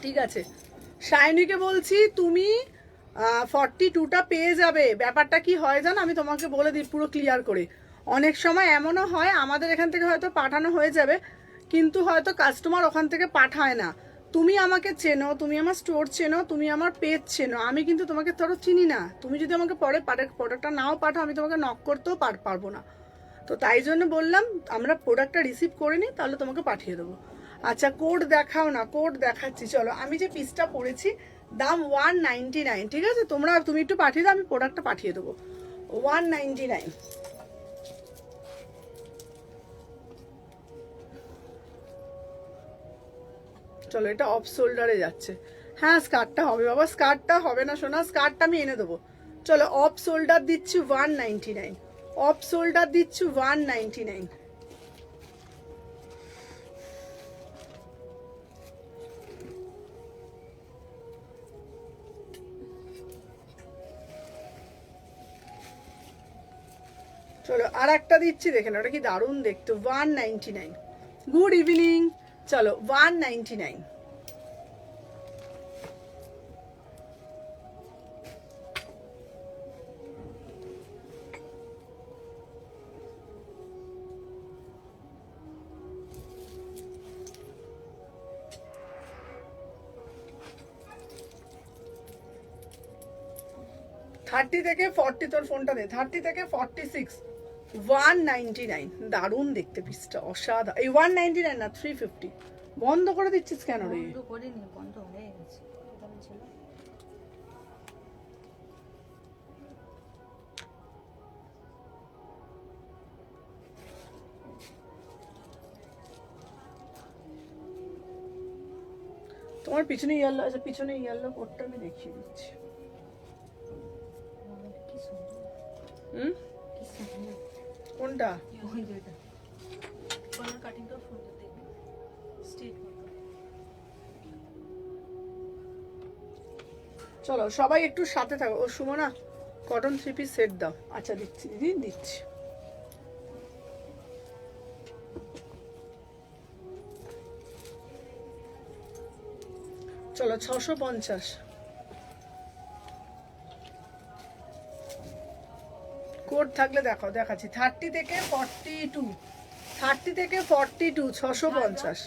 ঠিক আছে, শাইনিকে বলছি তুমি 42টা পেয়ে যাবে। ব্যাপারটা কি হয় জানো, আমি তোমাকে বলে দিই পুরো ক্লিয়ার করে। অনেক সময় এমনও হয় আমাদের এখান থেকে হয়তো পাঠানো হয়ে যাবে, কিন্তু হয়তো কাস্টমার ওখান থেকে পাঠায় না। তুমি আমাকে চেনো, তুমি আমার স্টোর চেনো, তুমি আমার পেজ চেনো, আমি কিন্তু তোমাকে ধরো চিনি না। তুমি যদি আমাকে পরে প্রোডাক্টটা নাও পাঠাও, আমি তোমাকে নক করতেও পারবো না। তো তাই জন্য বললাম আমরা প্রোডাক্টটা রিসিভ করে নিই, তাহলে তোমাকে পাঠিয়ে দেবো। আচ্ছা কোড দেখাও না। কোড দেখাচ্ছি, চলো। আমি যে পিসটা পরেছি দাম 199, ঠিক আছে? তুমি একটু পাঠিয়ে দাও, আমি প্রোডাক্টটা পাঠিয়ে দেবো। 199। চলো, এটা অফ শোল্ডারে যাচ্ছে। হ্যাঁ স্কার্টটা হবে বাবা, স্কার্টটা হবে না সোনা, স্কার্টটা আমি এনে দেবো। চলো অফ শোল্ডার দিচ্ছি 199, অফ শোল্ডার দিচ্ছি 199। চলো আর একটা দিচ্ছি, দেখেন ওটা কি দারুণ দেখতে, 199। Good evening. চলো 199। থার্টি থেকে 40, তোর ফোনটা দে, 30 থেকে 46, 199। দারুণ দেখতে পিসটা, অসাধারণ। এই 199 না, 350। বন্ধ করে দিচ্ছিস কেন রে? বন্ধ করিনি, বন্ধ হয়ে গেছে। কেমন ছিল? তোমার পিছনে ইয়েলো আছে, পিছনে ইয়েলো কোটটা আমি দেখিয়ে দিচ্ছি। কি সুন্দর, হুম, কি সুন্দর। কোনটা? ওই যেটা কলার কাটিংটা সুন্দর দেখবে, স্ট্রেট মতো। চলো সবাই একটু সাথে থাকো। ও সুমনা কটন 3 পিস সেট দাও। আচ্ছা দিচ্ছি দিদি, দিচ্ছি। চলো 650। কোড থাকলে দেখাও, দেখাচ্ছি। 30 থেকে 42, 30 থেকে 42, 650।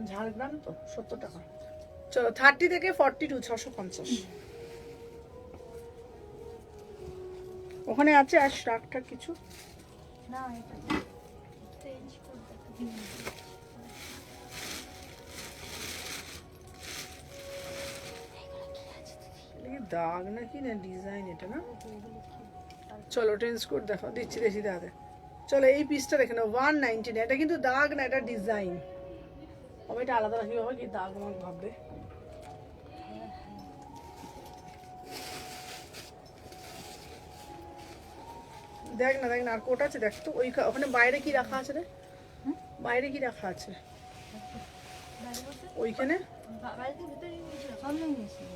ঝাড়গ্রাম তো 70 টাকা। চলো 30 থেকে 42, 650। ওখানে আছে আর শার্টটা কিছু? না এটা চেঞ্জ করতে দাগ নাকি না ডিজাইন এটা না? চলো ট্রেন্স কোড দেখো, দিচ্ছি দেখি দাদা। চলো এই পিসটা দেখে নাও, 199। এটা কিন্তু দাগ না, এটা ডিজাইন। হবে এটা আলাদা রাখি বাবা, কি দাগ আমাকে ভাববে। দেখ না দেখ না, আর কোট আছে দেখ তো। ওখানে বাইরে কি রাখা আছে রে? বাইরে কি রাখা আছে ওইখানে? বাড়িতে ভিতরে নিয়েছিল, সব নিয়ে নিয়েছিল।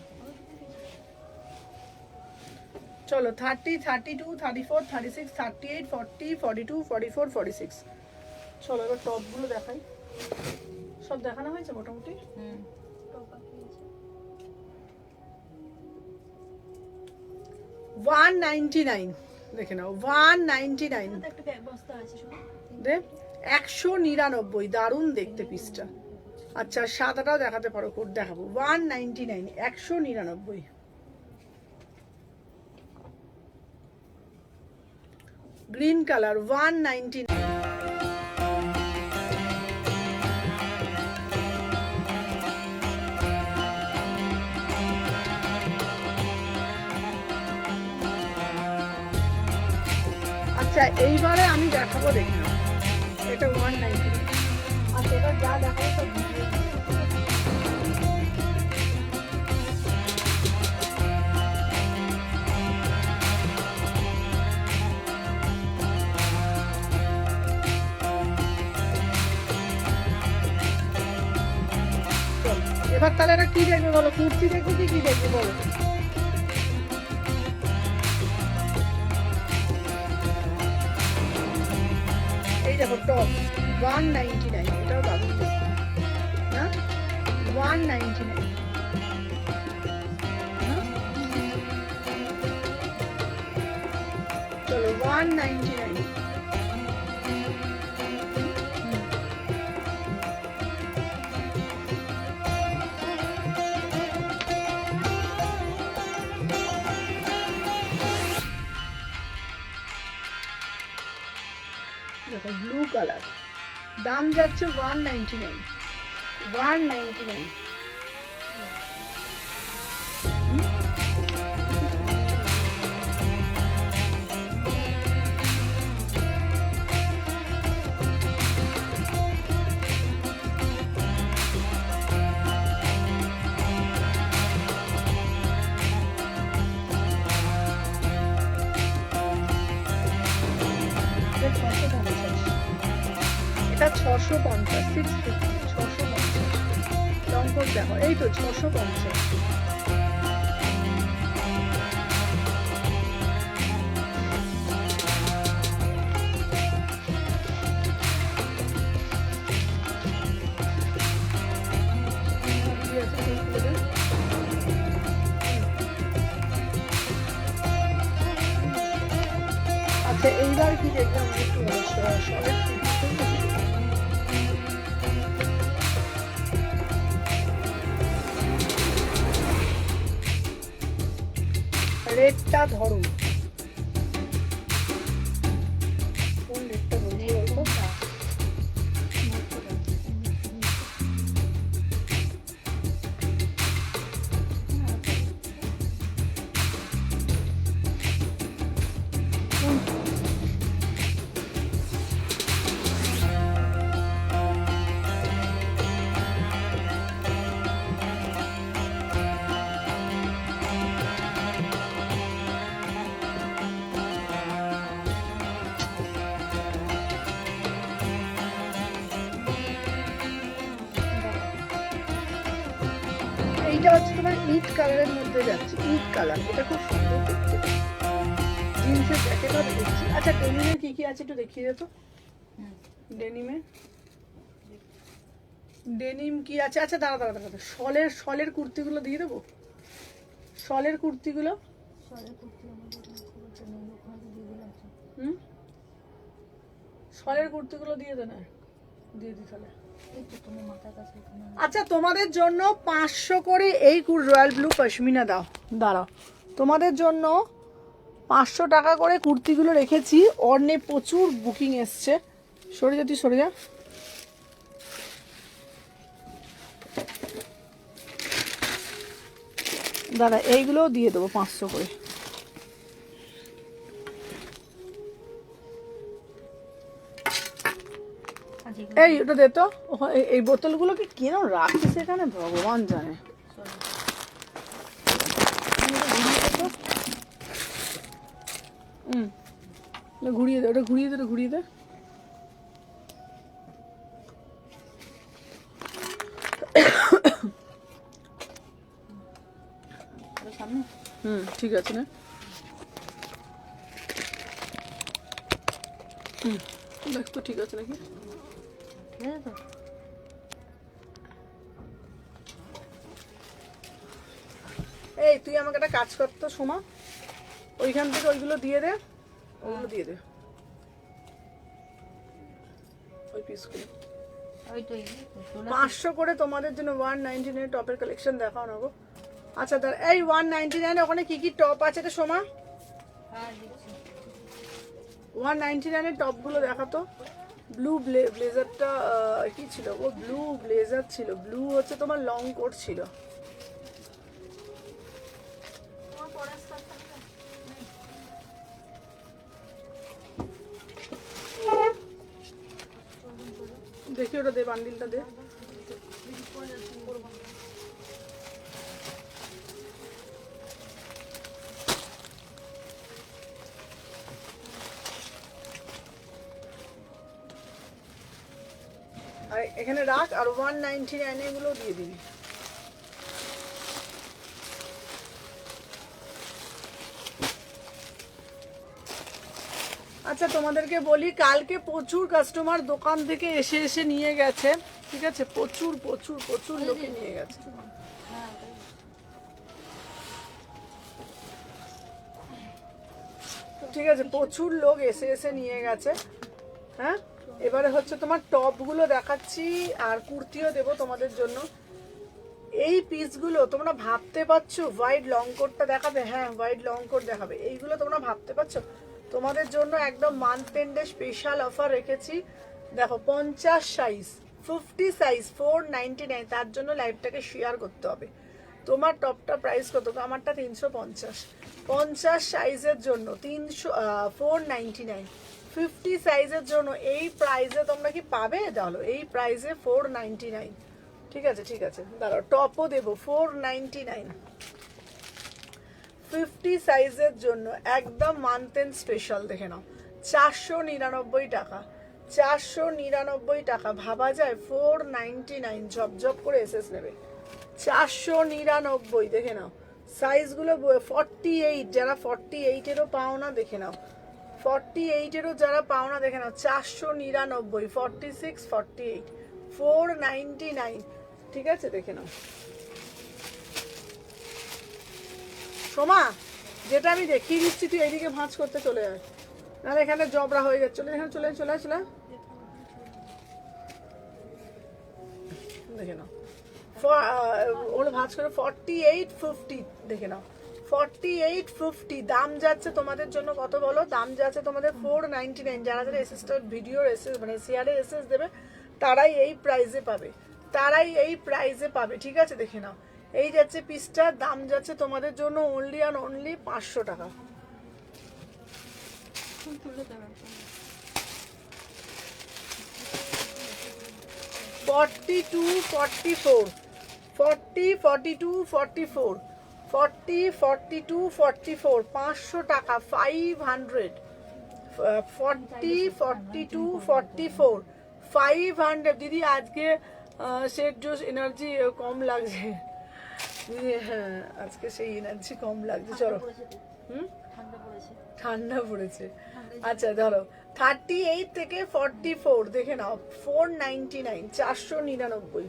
চলো 30, 32, 34, 36, 38, 40, 42, 44, 46। চলো এবার টপগুলো দেখাই। সব দেখানো হয়েছে মোটামুটি। টপ বাকি আছে। 199 দেখে নাও, 199 এটা তো একটা ব্যাগ বস্তা আছে শুধু। দে 199, দারুণ দেখতে পিসটা। আচ্ছা সাদাটাও দেখাতে পারো, কোড দেখাবো। 199, 199। Green colour 199। আচ্ছা এইবারে আমি দেখাবো, দেখি নাও, এটা 199। আর এবার যা দেখাবো সব ভিডিও। এবার তাহলে এটা কি দেখবে বলো, কুর্তি দেখবে কি দেখবে বলো? এই দেখো টপ 199, এটাও দারুণ দেখতে না? 199 চলো 199। দেখো ব্লু কালার, দাম যাচ্ছে 199। 199। এটা 650, 650, 650। লঙ্কর দেখো, এই তো 650। আচ্ছা এইবার কি দেখলাম একটু সরের রেটটা ধরো, কোন রেটটা ধরবো বলতো? এইটা হচ্ছে তোমার ইট কালারের মধ্যে যাচ্ছে, ইট কালার, এটা খুব সুন্দর দেখতে। জিন্সের জ্যাকেটও দেখছি। আচ্ছা ডেনিমের কি কি আছে একটু দেখিয়ে দে তো। ডেনিমে ডেনিম কি আছে? আচ্ছা দাঁড়া দাঁড়া দাঁড়া, শলের কুর্তিগুলো দিয়ে দেবো, শলের কুর্তিগুলো। শলের কুর্তিগুলো দিয়ে দে না, দিয়ে দি তাহলে। আচ্ছা তোমাদের জন্য 500 করে এই রয়্যাল ব্লু পশমিনা দাও, দাঁড়াও, তোমাদের জন্য 500 টাকা করে কুর্তিগুলো রেখেছি। অর্ণে প্রচুর বুকিং এসছে। সরে যা, তুই সরে যা। দাঁড়া, এইগুলোও দিয়ে দেবো 500 করে। এই ওটা দে তো, এই বোতলগুলোকে কেন রাখিস এখানে ভগবান জানে। ঘুরিয়ে দে, ওটা ঘুরিয়ে দে, ঘুরিয়ে দে। ঠিক আছে না? দেখ তো ঠিক আছে নাকি। ঠিক আছে তো? এই তুই আমাকে একটা কাজ কর তো সোমা, ওইখান থেকে ওইগুলো দিয়ে দে, ওগুলো দিয়ে দে, ওই পিসগুলো। ওইটাই 500 করে তোমাদের জন্য 199 টপের কালেকশন দেখাও না গো। আচ্ছা দাঁড়া, এই 199 ওখানে কি কি টপ আছে রে সোমা? হ্যাঁ দিচ্ছি। 199 এর টপগুলো দেখাতো। ব্লু ব্লেজারটা কি ছিল ও? ব্লু ব্লেজার ছিল, ব্লু হচ্ছে তোমার লং কোট ছিল। দেখি ওটা দে, বান্ডিলটা দে। আর এখানে রাখ, আর 199 এগুলো দিয়ে দিবি। আচ্ছা তোমাদেরকে বলি, কালকে প্রচুর কাস্টমার দোকান থেকে এসে এসে নিয়ে গেছে, ঠিক আছে? প্রচুর প্রচুর প্রচুর লোকে নিয়ে গেছে। ঠিক আছে, প্রচুর লোক এসে এসে নিয়ে গেছে। হ্যাঁ, এবারে হচ্ছে তোমার টপগুলো দেখাচ্ছি, আর কুর্তিও দেবো তোমাদের জন্য। এই পিসগুলো তোমরা ভাবতে পারছো হোয়াইট লং কোটটা দেখাবে? হ্যাঁ, হোয়াইট লং কোট দেখাবে। এইগুলো তোমরা ভাবতে পারছো? তোমাদের জন্য একদম মান্থ এন্ডে স্পেশাল অফার রেখেছি। দেখো 50 সাইজ, 50 সাইজ 499। তার জন্য লাইভটাকে শেয়ার করতে হবে। তোমার টপটা প্রাইস কত? আমারটা 350। 50 সাইজের জন্য 499। 50 সাইজের জন্য এই প্রাইসে তোমরা কি পাবে? তাহলে এই প্রাইসে 499। ঠিক আছে ঠিক আছে, দাঁড়াও, টপও দেবো 499। 50 সাইজের জন্য একদম মান্থ এন্ড স্পেশাল, দেখে নাও, 499 টাকা। 499 টাকা, ভাবা যায়? 499, ঝপঝপ করে এসএস নেবে। 499, দেখে নাও সাইজগুলো। 48, যারা 48-এরও পাও না দেখে নাও, 48-এরও যারা পাও না দেখে নাও, 499, 46, 48, 499। ঠিক আছে, দেখে নাও। সোমা, যেটা আমি দেখিয়ে দিচ্ছি তুই এইদিকে ভাঁজ করতে চলে যায়, নাহলে এখানে জবরা হয়ে যাচ্ছে। চলে এখানে, চলে চলে চলে, দেখে নাও। ওগুলো ভাঁজ করে 4850, দেখে নাও 4850। দাম যাচ্ছে তোমাদের জন্য কত বলো? দাম যাচ্ছে তোমাদের 499। যারা যারা এসএসটার ভিডিওর এসএস মানে শেয়ারের এসএস দেবে তারাই এই প্রাইসে পাবে, তারাই এই প্রাইসে পাবে। ঠিক আছে, দেখে নাও। এই যাচ্ছে পিসটার দাম যাচ্ছে তোমাদের জন্য অনলি অ্যান্ড অনলি 500 টাকা। ফর্টি টু 44, 40, 42, 44, 40, 42, 44, 500 টাকা, 500। 40, 42, 44, 500। দিদি আজকে শেড জোস এনার্জি কম লাগছে দিদি। হ্যাঁ, আজকে সেই এনার্জি কম লাগছে। চলো, ঠান্ডা পড়েছে। আচ্ছা ধরো 38 থেকে 44, দেখে নাও 499, 499।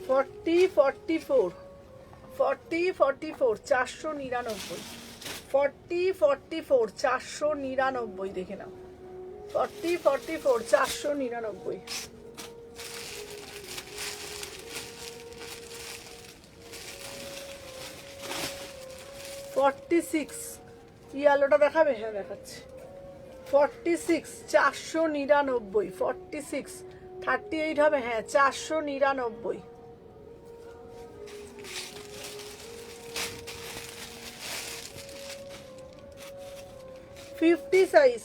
ফর্টি 44, 40, 44, 499। 40, 44, 499, দেখে নাও। 40, 44, 499। ফর্টি সিক্স, ইয়ালোটা দেখাবে? হ্যাঁ দেখাচ্ছি। 46, 499। 46, 38 হবে? হ্যাঁ, 499। 50 সাইজ,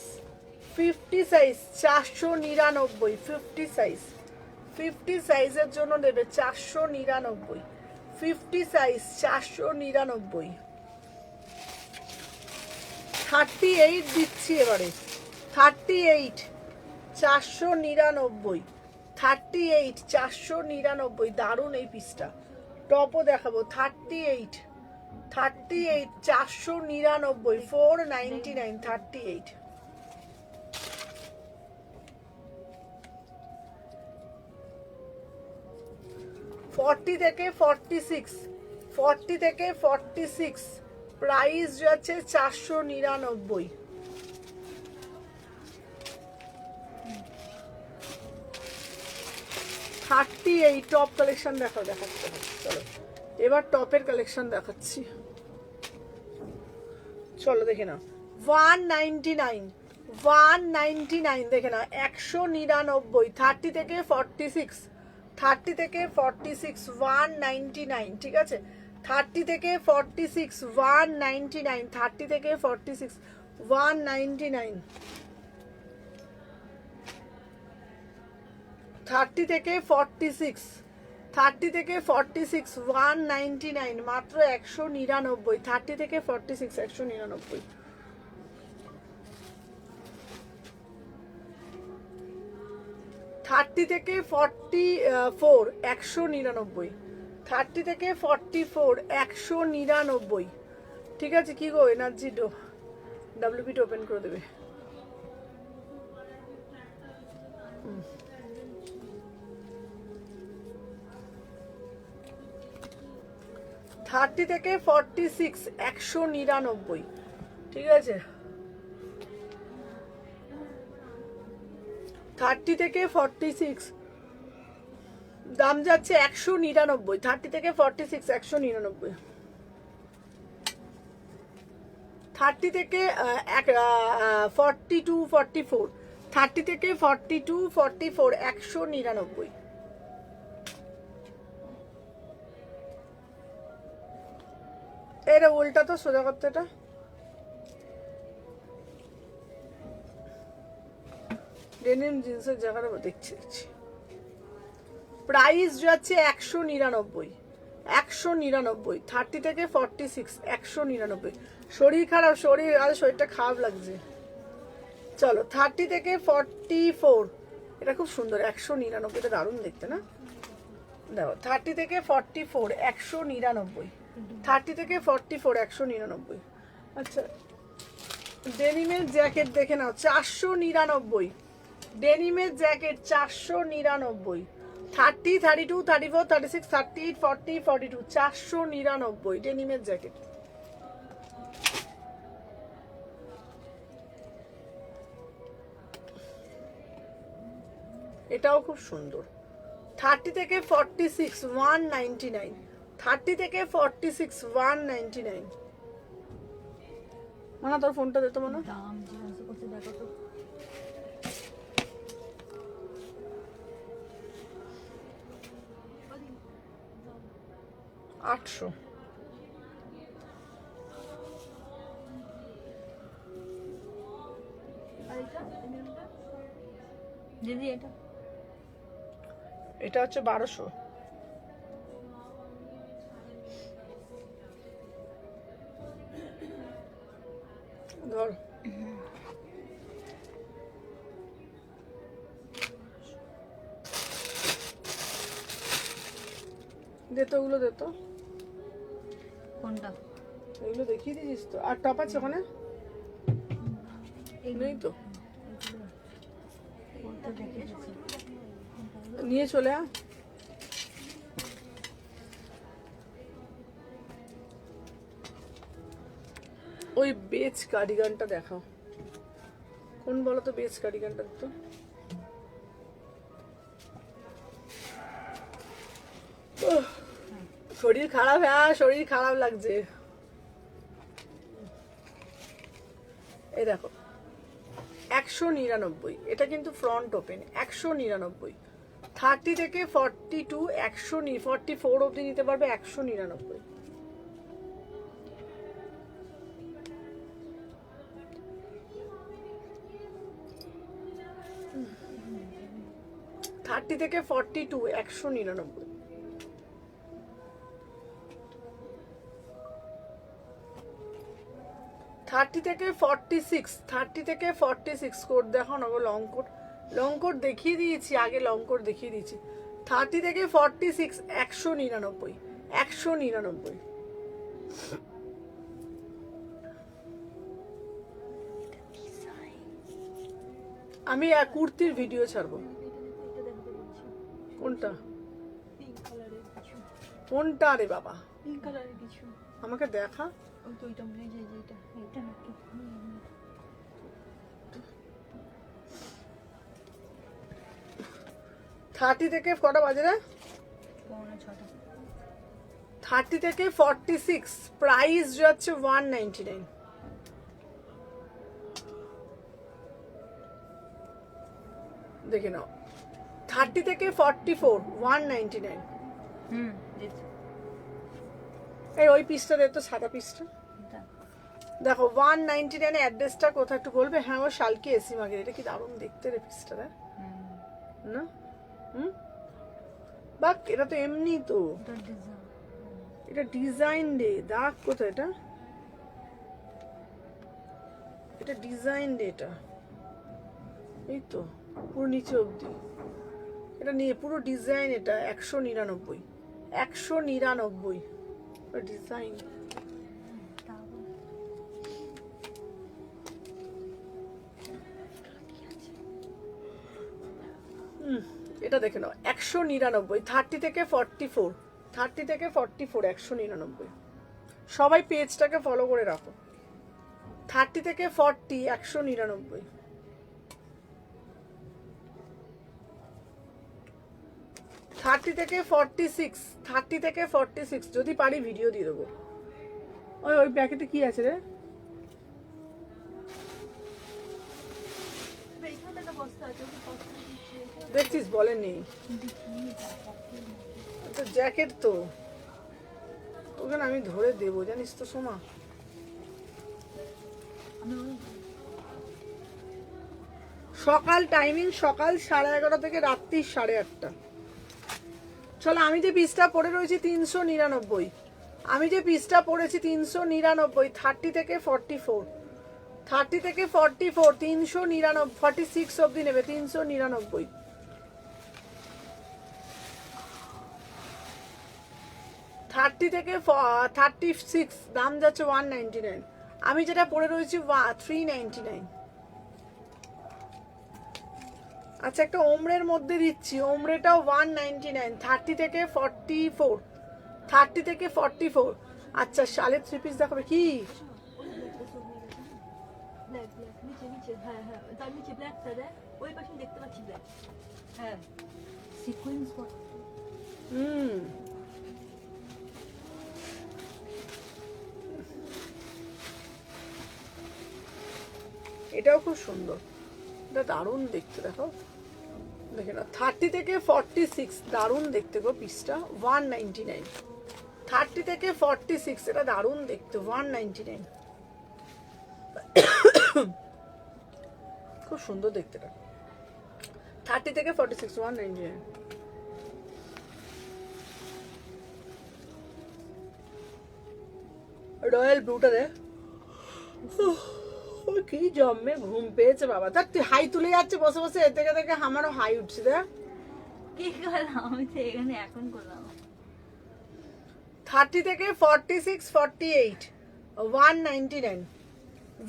50 সাইজ 499। 50 সাইজ, 50 সাইজের জন্য নেবে 499। 50 সাইজ 499। 38 দিচ্ছি এবারে, 38, 499। 38 499, দারুণ এই পিসটা। টপও দেখাবো 38 499, 499, 38। ফর্টি থেকে 46, 40 থেকে 46, প্রাইস যাচ্ছে 499। থার্টি এই টপ কালেকশন দেখাচ্ছি। চলো এবার টপের কালেকশন দেখাচ্ছি, চলো দেখে নাও। 199, 199 দেখে নাও, 199। 30 থেকে 46, 30 থেকে 46, 199, ঠিক আছে। 30 থেকে 46, 199, 30 থেকে 46, 199, 30 থেকে 46, 30 থেকে 46, 199, মাত্র 199। 30 থেকে 46, 199। থার্টি থেকে 44, 199। 30 থেকে 44, 199, ঠিক আছে। কি গো এনার্জি ডাব্লিউপিটা ওপেন করে দেবে। থার্টি থেকে 46, 199, ঠিক আছে। 30 থেকে 46, দাম যাচ্ছে 199। 30 থেকে 46, 199। 30 থেকে 42, 44, 30 থেকে 42, 44, 199। এটা উল্টা তো, সোজা করতে এটা। ডেনিম জিন্সের জায়গাটা দেখছি। প্রাইস যাচ্ছে 199, 199। 30 থেকে 46, 199। শরীর খারাপ, শরীরটা খারাপ লাগছে। চলো 30 থেকে 44, এটা খুব সুন্দর, 199, এটা দারুণ দেখতে না। দেখো 30 থেকে 44, 199। 30 থেকে 44, 199। আচ্ছা ডেনিমের জ্যাকেট দেখে নাও, 499। ডেনিমের জ্যাকেট 499। 30, 32, 34, 36, 38, 40, 42, 499 ডেনিমের জ্যাকেট। এটাও খুব সুন্দর। 30 থেকে 46, 199। 30 থেকে 46, 199। মানা তোর ফোনটা দে তো মানা। দাম জিজ্ঞাসা করতে দেখো তো। আটশো। দিদি এটা এটা হচ্ছে 1200। ধর দে তো, ওগুলো দে তো। কোনটা? এগুলো দেখিয়ে দিয়েছিস তো। আর টপ আছে ওখানে? নেই তো, কোনটা দেখেছি? নিয়ে চলে আয়। ওই বেজ কার্ডিগানটা দেখাও, কোন বলো তো বেজ কার্ডিগানটা তো। শরীর খারাপ, হ্যাঁ শরীর খারাপ লাগছে। এই দেখো 199, এটা কিন্তু ফ্রন্ট ওপেন। 199। 30 থেকে 42, 44 অবধি নিতে পারবে, 199। থার্টি থেকে 42, 199। থার্টি থেকে 46, 30 থেকে 46 কোট দেখো না গো, লং কোট। লং কোট দেখিয়ে দিয়েছি আগে, লং কোট দেখিয়ে দিয়েছি। 30 থেকে 46 199, 199। আমি কুর্তির ভিডিও ছাড়বো। এটা দেখাতে বলছি। কোনটা পিঙ্ক কালারের কিছু, কোনটা রে বাবা? পিঙ্ক কালারের কিছু। আমাকে দেখা। ওই তো ওইটা মনে হয় যে যেটা এটা নাকি। 30 থেকে কটা বাজে রে? 5:45। 30 থেকে 46 প্রাইস যাচ্ছে 199। দেখে নাও, 30 থেকে 44 199। এই ওই পিসটা দে তো, সাদা পিসটা দেখো 199 অ্যাড্রেসটা কোথায় একটু বলবে? হ্যাঁ ও শালকি এসি মাগের। এটা কি দারুণ দেখতে রে পিসটা, দেখ না? বাক, এটা তো এমনি তো, এটা ডিজাইন রে। দাগ কোথায় এটা? এটা ডিজাইন রে, এটা এই তো পুরো নিচে অবধি এটা নিয়ে পুরো ডিজাইন। এটা 199, 199 ডিজাইন। এটা দেখে নাও 199। 30 থেকে 44, 30 থেকে 44 199। সবাই পেজটাকে ফলো করে রাখো। 30 থেকে 40 199। 30 থেকে 46, 30 থেকে 46 যদি পারি ভিডিও দিয়ে দেবো। ওই ওই প্যাকেটে কি আছে রে? এইখানে একটা বস্তা আছে, ওই বস্তা দিচ্ছে। দেখছিস বলেনি তো, জ্যাকেট তো ওখানে আমি ধরে দেবো জানিস তো সোমা। সকাল টাইমিং সকাল 11:30 থেকে রাত্রি 8:30। চলো, আমি যে পিসটা পরে রয়েছি 399, আমি যে পিসটা পরেছি 399। 30 থেকে 44, 30 থেকে 44 399, 46 অবধি নেবে 399। থার্টি থেকে 36 দাম যাচ্ছে 199। আমি যেটা পরে রয়েছি 399। আচ্ছা, একটা ওমরের মধ্যে দিচ্ছি, ওমরেটাও 199। 30 থেকে 44, 30 থেকে 44। আচ্ছা, শালের 3 পিস দেখাবে কি? ব্ল্যাক ব্ল্যাক নিচে নিচে, হ্যাঁ হ্যাঁ তার নিচে ব্ল্যাকটা দেখ, ওই পাশে দেখতে পাচ্ছি ব্ল্যাক। হ্যাঁ সিকোয়েন্স ওয়ার্ক। এটাও খুব সুন্দর, এটা দারুণ দেখতে। দেখো দেখে না, 30 থেকে 46 দারুণ দেখতে গো পিসটা 199। 30 থেকে 46 এটা দারুণ দেখতে 199। খুব সুন্দর দেখতে এটা। 30 থেকে 46 199। রয়্যাল ব্লুটা রে, কি জম্মে ঘুম পেয়েছে বাবা। তার তুই হাই তুলে যাচ্ছে বসে বসে, এ থেকে থেকে আমারও হাই উঠছে। দেখ কি করলাম আমি তো এখানে এখন করলাম। 30 থেকে 46 48 199,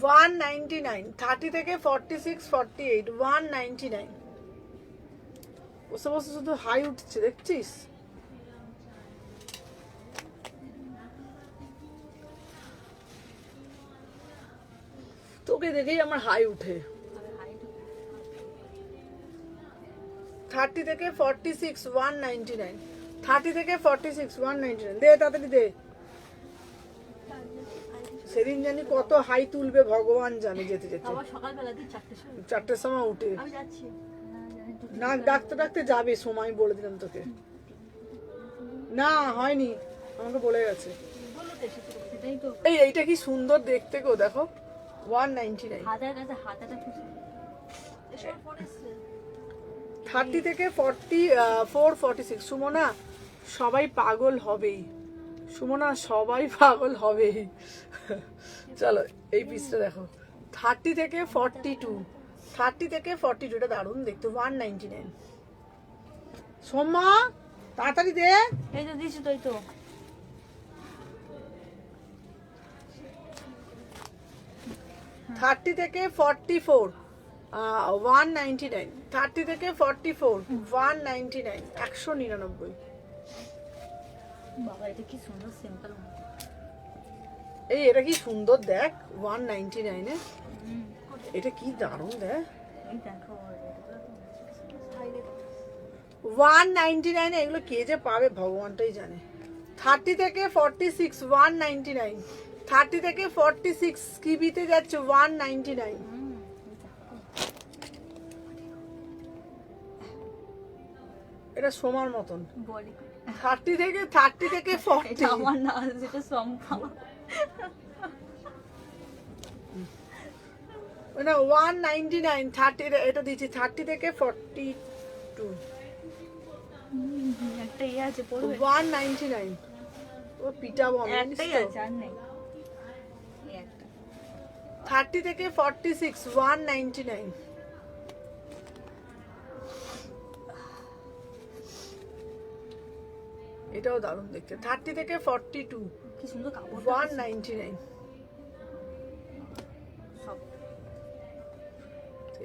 199। 30 থেকে 46 48 199। বসে বসে শুধু হাই উঠছে, দেখছিস? তোকে দেখেই আমার হাই উঠে। 30 থেকে 46 199, 30 থেকে 46 199। দে তাড়াতাড়ি দে, সেদিন জানি কত হাই তুলবে ভগবান জানে। যেতে যেতে আবার সকালবেলা দিই 4টের সময় 4টের সময় উঠে আমি যাচ্ছি। নাক ডাকতে ডাকতে যাবে, সময় বলে দিলাম তোকে। না হয়নি, আমাকে বলে গেছে। বললো তো এসেছে, সেটাই তো। এইটা কি সুন্দর দেখতে গো, দেখো 199। হাতের কাছে হাতাটা খুশি এসব পড়েছে। 30 থেকে 44 46। সুমনা সবাই পাগল হবেই, সুমনা সবাই পাগল হবেই। চলো এই পিসটা দেখো, 30 থেকে 42, 30 থেকে 42, এটা দারুণ দেখতে, 199। সোমা তাড়াতাড়ি দে। এই তো দিছি তো, এই তো 30 থেকে 44, 199। 30 থেকে 44, 199, 199। বাবা এটা কি সুন্দর সিম্পল। এই এটা কি সুন্দর দেখ, 199 এ। এটা কি দারুণ দেখ, এই দেখো 199 এ। এগুলো কে যে পাবে ভগবানটাই জানে। 30 থেকে 46, 199। 30 থেকে 46 কিবিতে যাচ্ছে 199। এটা সোমার মতন। বলি 30 থেকে এটা 40, আমার না, যেটা সম্ভব। না 199। 30 এটা দিচ্ছি 30 থেকে 42, একটা ইয়ে আছে পড়বে, 199। ও পিটাবো আমি, জানিস একটাই তো? আছে আর নেই, এই একটা 30 থেকে 46, 199। এটাও দারুণ দেখতে। 30 থেকে 42, কি সুন্দর কাপড় 199। সব।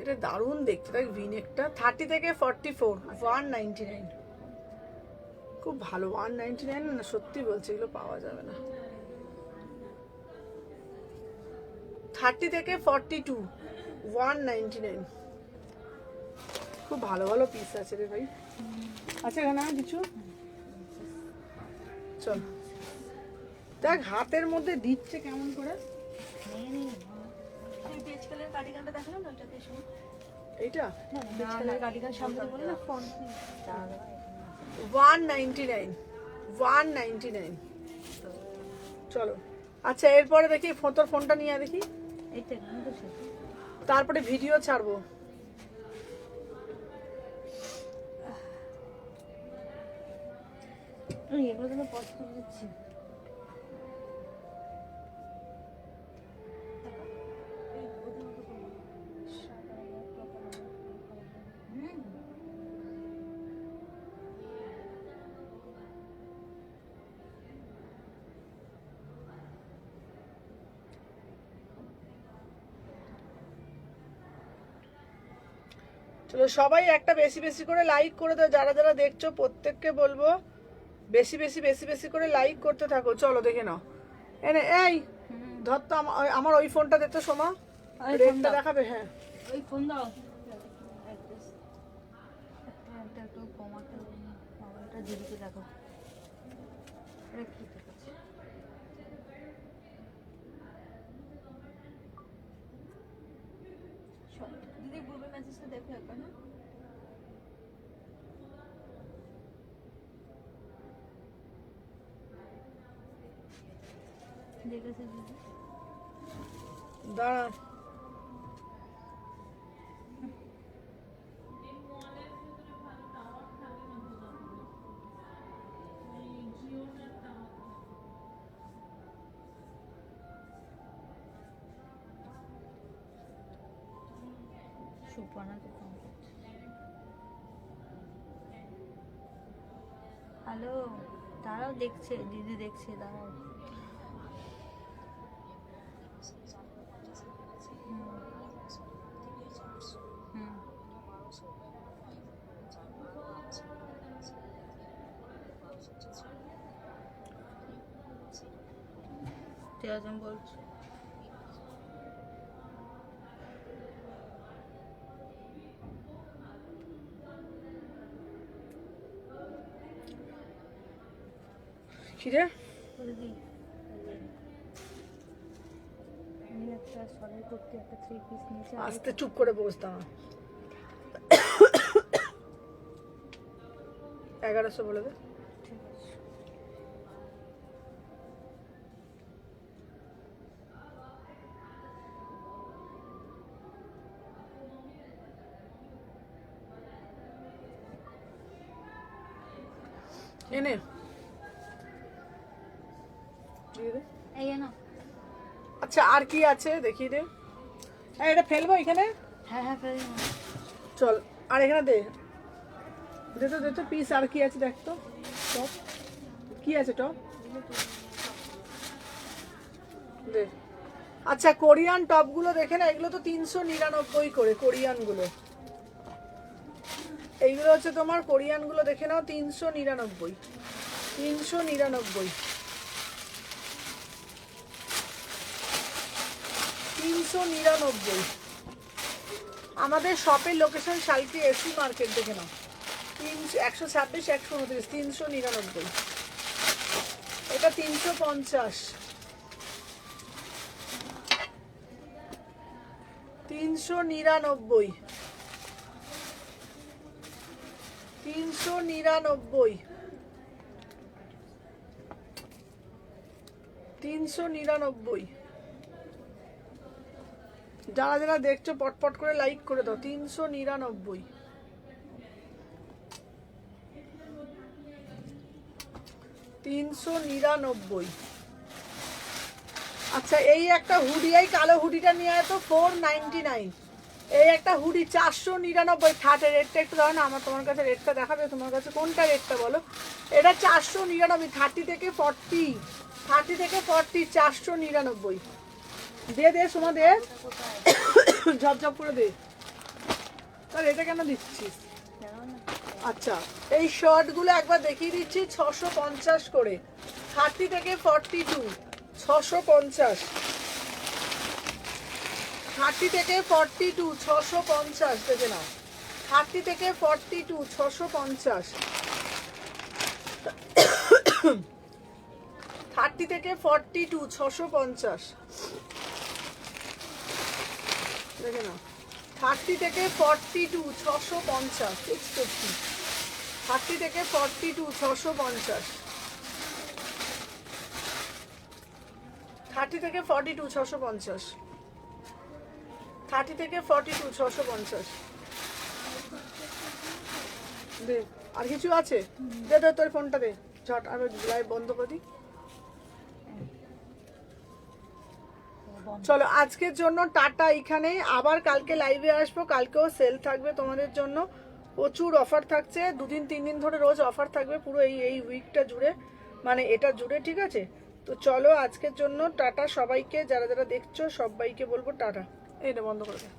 এটা দারুণ দেখতে, দেখ ভিনেকটা। 30 থেকে 44, 199। খুব ভালো, 199 না, সত্যি বলছি এগুলো পাওয়া যাবে না। 30 থেকে 42, 199। খুব ভালো ভালো পিস আছে রে ভাই। আচ্ছা এখানে আর কিছু চল দেখ, হাতের মধ্যে দিচ্ছে কেমন করে। তুমি পেজ কালের কার্ডিগানটা দেখালো না, ওটাতে শুনো। এইটা পেজ কালের কার্ডিগান সামনে বলে না ফন্ট 199, 199। চলো আচ্ছা, এরপরে দেখি তোর ফোনটা নিয়ে আয় দেখি, এইটা এখানে তো শেষ। তারপরে ভিডিও ছাড়বো। এগুলো তো পজ করে দিচ্ছি। চলো সবাই একটা বেশি বেশি করে লাইক করে দাও, যারা যারা দেখছো প্রত্যেককে বলবো বেশি বেশি বেশি বেশি করে লাইক করতে থাকো। চলো দেখে নাও, এনে এই ধর তো আমার ওই ফোনটা দেখতো সোমা, ওই রেটটা ফোনটা। দেখাবে। হ্যাঁ ওই ফোন দাও, একটা একটু কমাতে এটা দিদিকে দেখো, এটা কি দেখাচ্ছে? দিদি গ্রুপে মেসেজটা দেখো একবার না। দেখেছে দিদি? দাঁড়া, সুপর্ণাকে ফোন করছে। হ্যালো, তারাও দেখছে, দিদি দেখছে, দাঁড়াও। ঠিক আছে আমি বলছি। কিরে দিদি আমি একটা সরাই করতে একটা 3 পিস নিয়েছি। আস্তে চুপ করে বসতাম। 1100 বলে দে। ঠিক আছে। এনে দিয়ে দে। এই না আচ্ছা আর কি আছে দেখি দে। হ্যাঁ এটা ফেলবো এখানে। হ্যাঁ হ্যাঁ ফেলে দিন। চল আর এখানে দে দে তো পিস আর কি আছে দেখ তো টপ কি আছে টপ দে। আচ্ছা কোরিয়ান টপগুলো দেখে না, এগুলো তো 399 করে কোরিয়ানগুলো। এইগুলো হচ্ছে তোমার কোরিয়ানগুলো দেখে নাও 399 399 399। আমাদের শপের লোকেশন শালকি এসি মার্কেট দেখে নাও 126 129 399। এটা 350 399 399 399। যারা যারা দেখছো পটপট করে লাইক করে দাও 399। আচ্ছা এই একটা হুডি, এই কালো হুডিটা নিয়ে আয় তো 499। এই একটা হুডি 499 থার্টের রেটটা একটু দাও না আমার, তোমার কাছে রেটটা দেখাবে, তোমার কাছে কোনটা রেটটা বলো। এটা 499 30 থেকে 40 499। দে দে সোমা দে ঝপঝপ করে দে। তার এটা কেন দিচ্ছিস? আচ্ছা এই শার্টগুলো একবার দেখিয়ে দিচ্ছি 650 করে 30 থেকে 42 650 30 থেকে 42 650 দেখে নাও 30 থেকে 42 650 30 থেকে 42 650 দেখে নাও 30 থেকে 42 650 650 30 থেকে 42 650 30 থেকে 42 650 30 থেকে 42 650। দে আর কিছু আছে? দে দে তোর ফোনটা দে ঝট, আমি লাইভ বন্ধ করে দিই। চলো আজকের জন্য টাটা এখানে, আবার কালকে লাইভে আসবো, কালকেও সেল থাকবে তোমাদের জন্য, প্রচুর অফার থাকছে, 2 দিন 3 দিন ধরে রোজ অফার থাকবে পুরো এই উইকটা জুড়ে, মানে এটা জুড়ে, ঠিক আছে? তো চলো আজকের জন্য টাটা সবাইকে, যারা যারা দেখছো সবাইকে বলবো টাটা। এই না বন্ধ করে দে।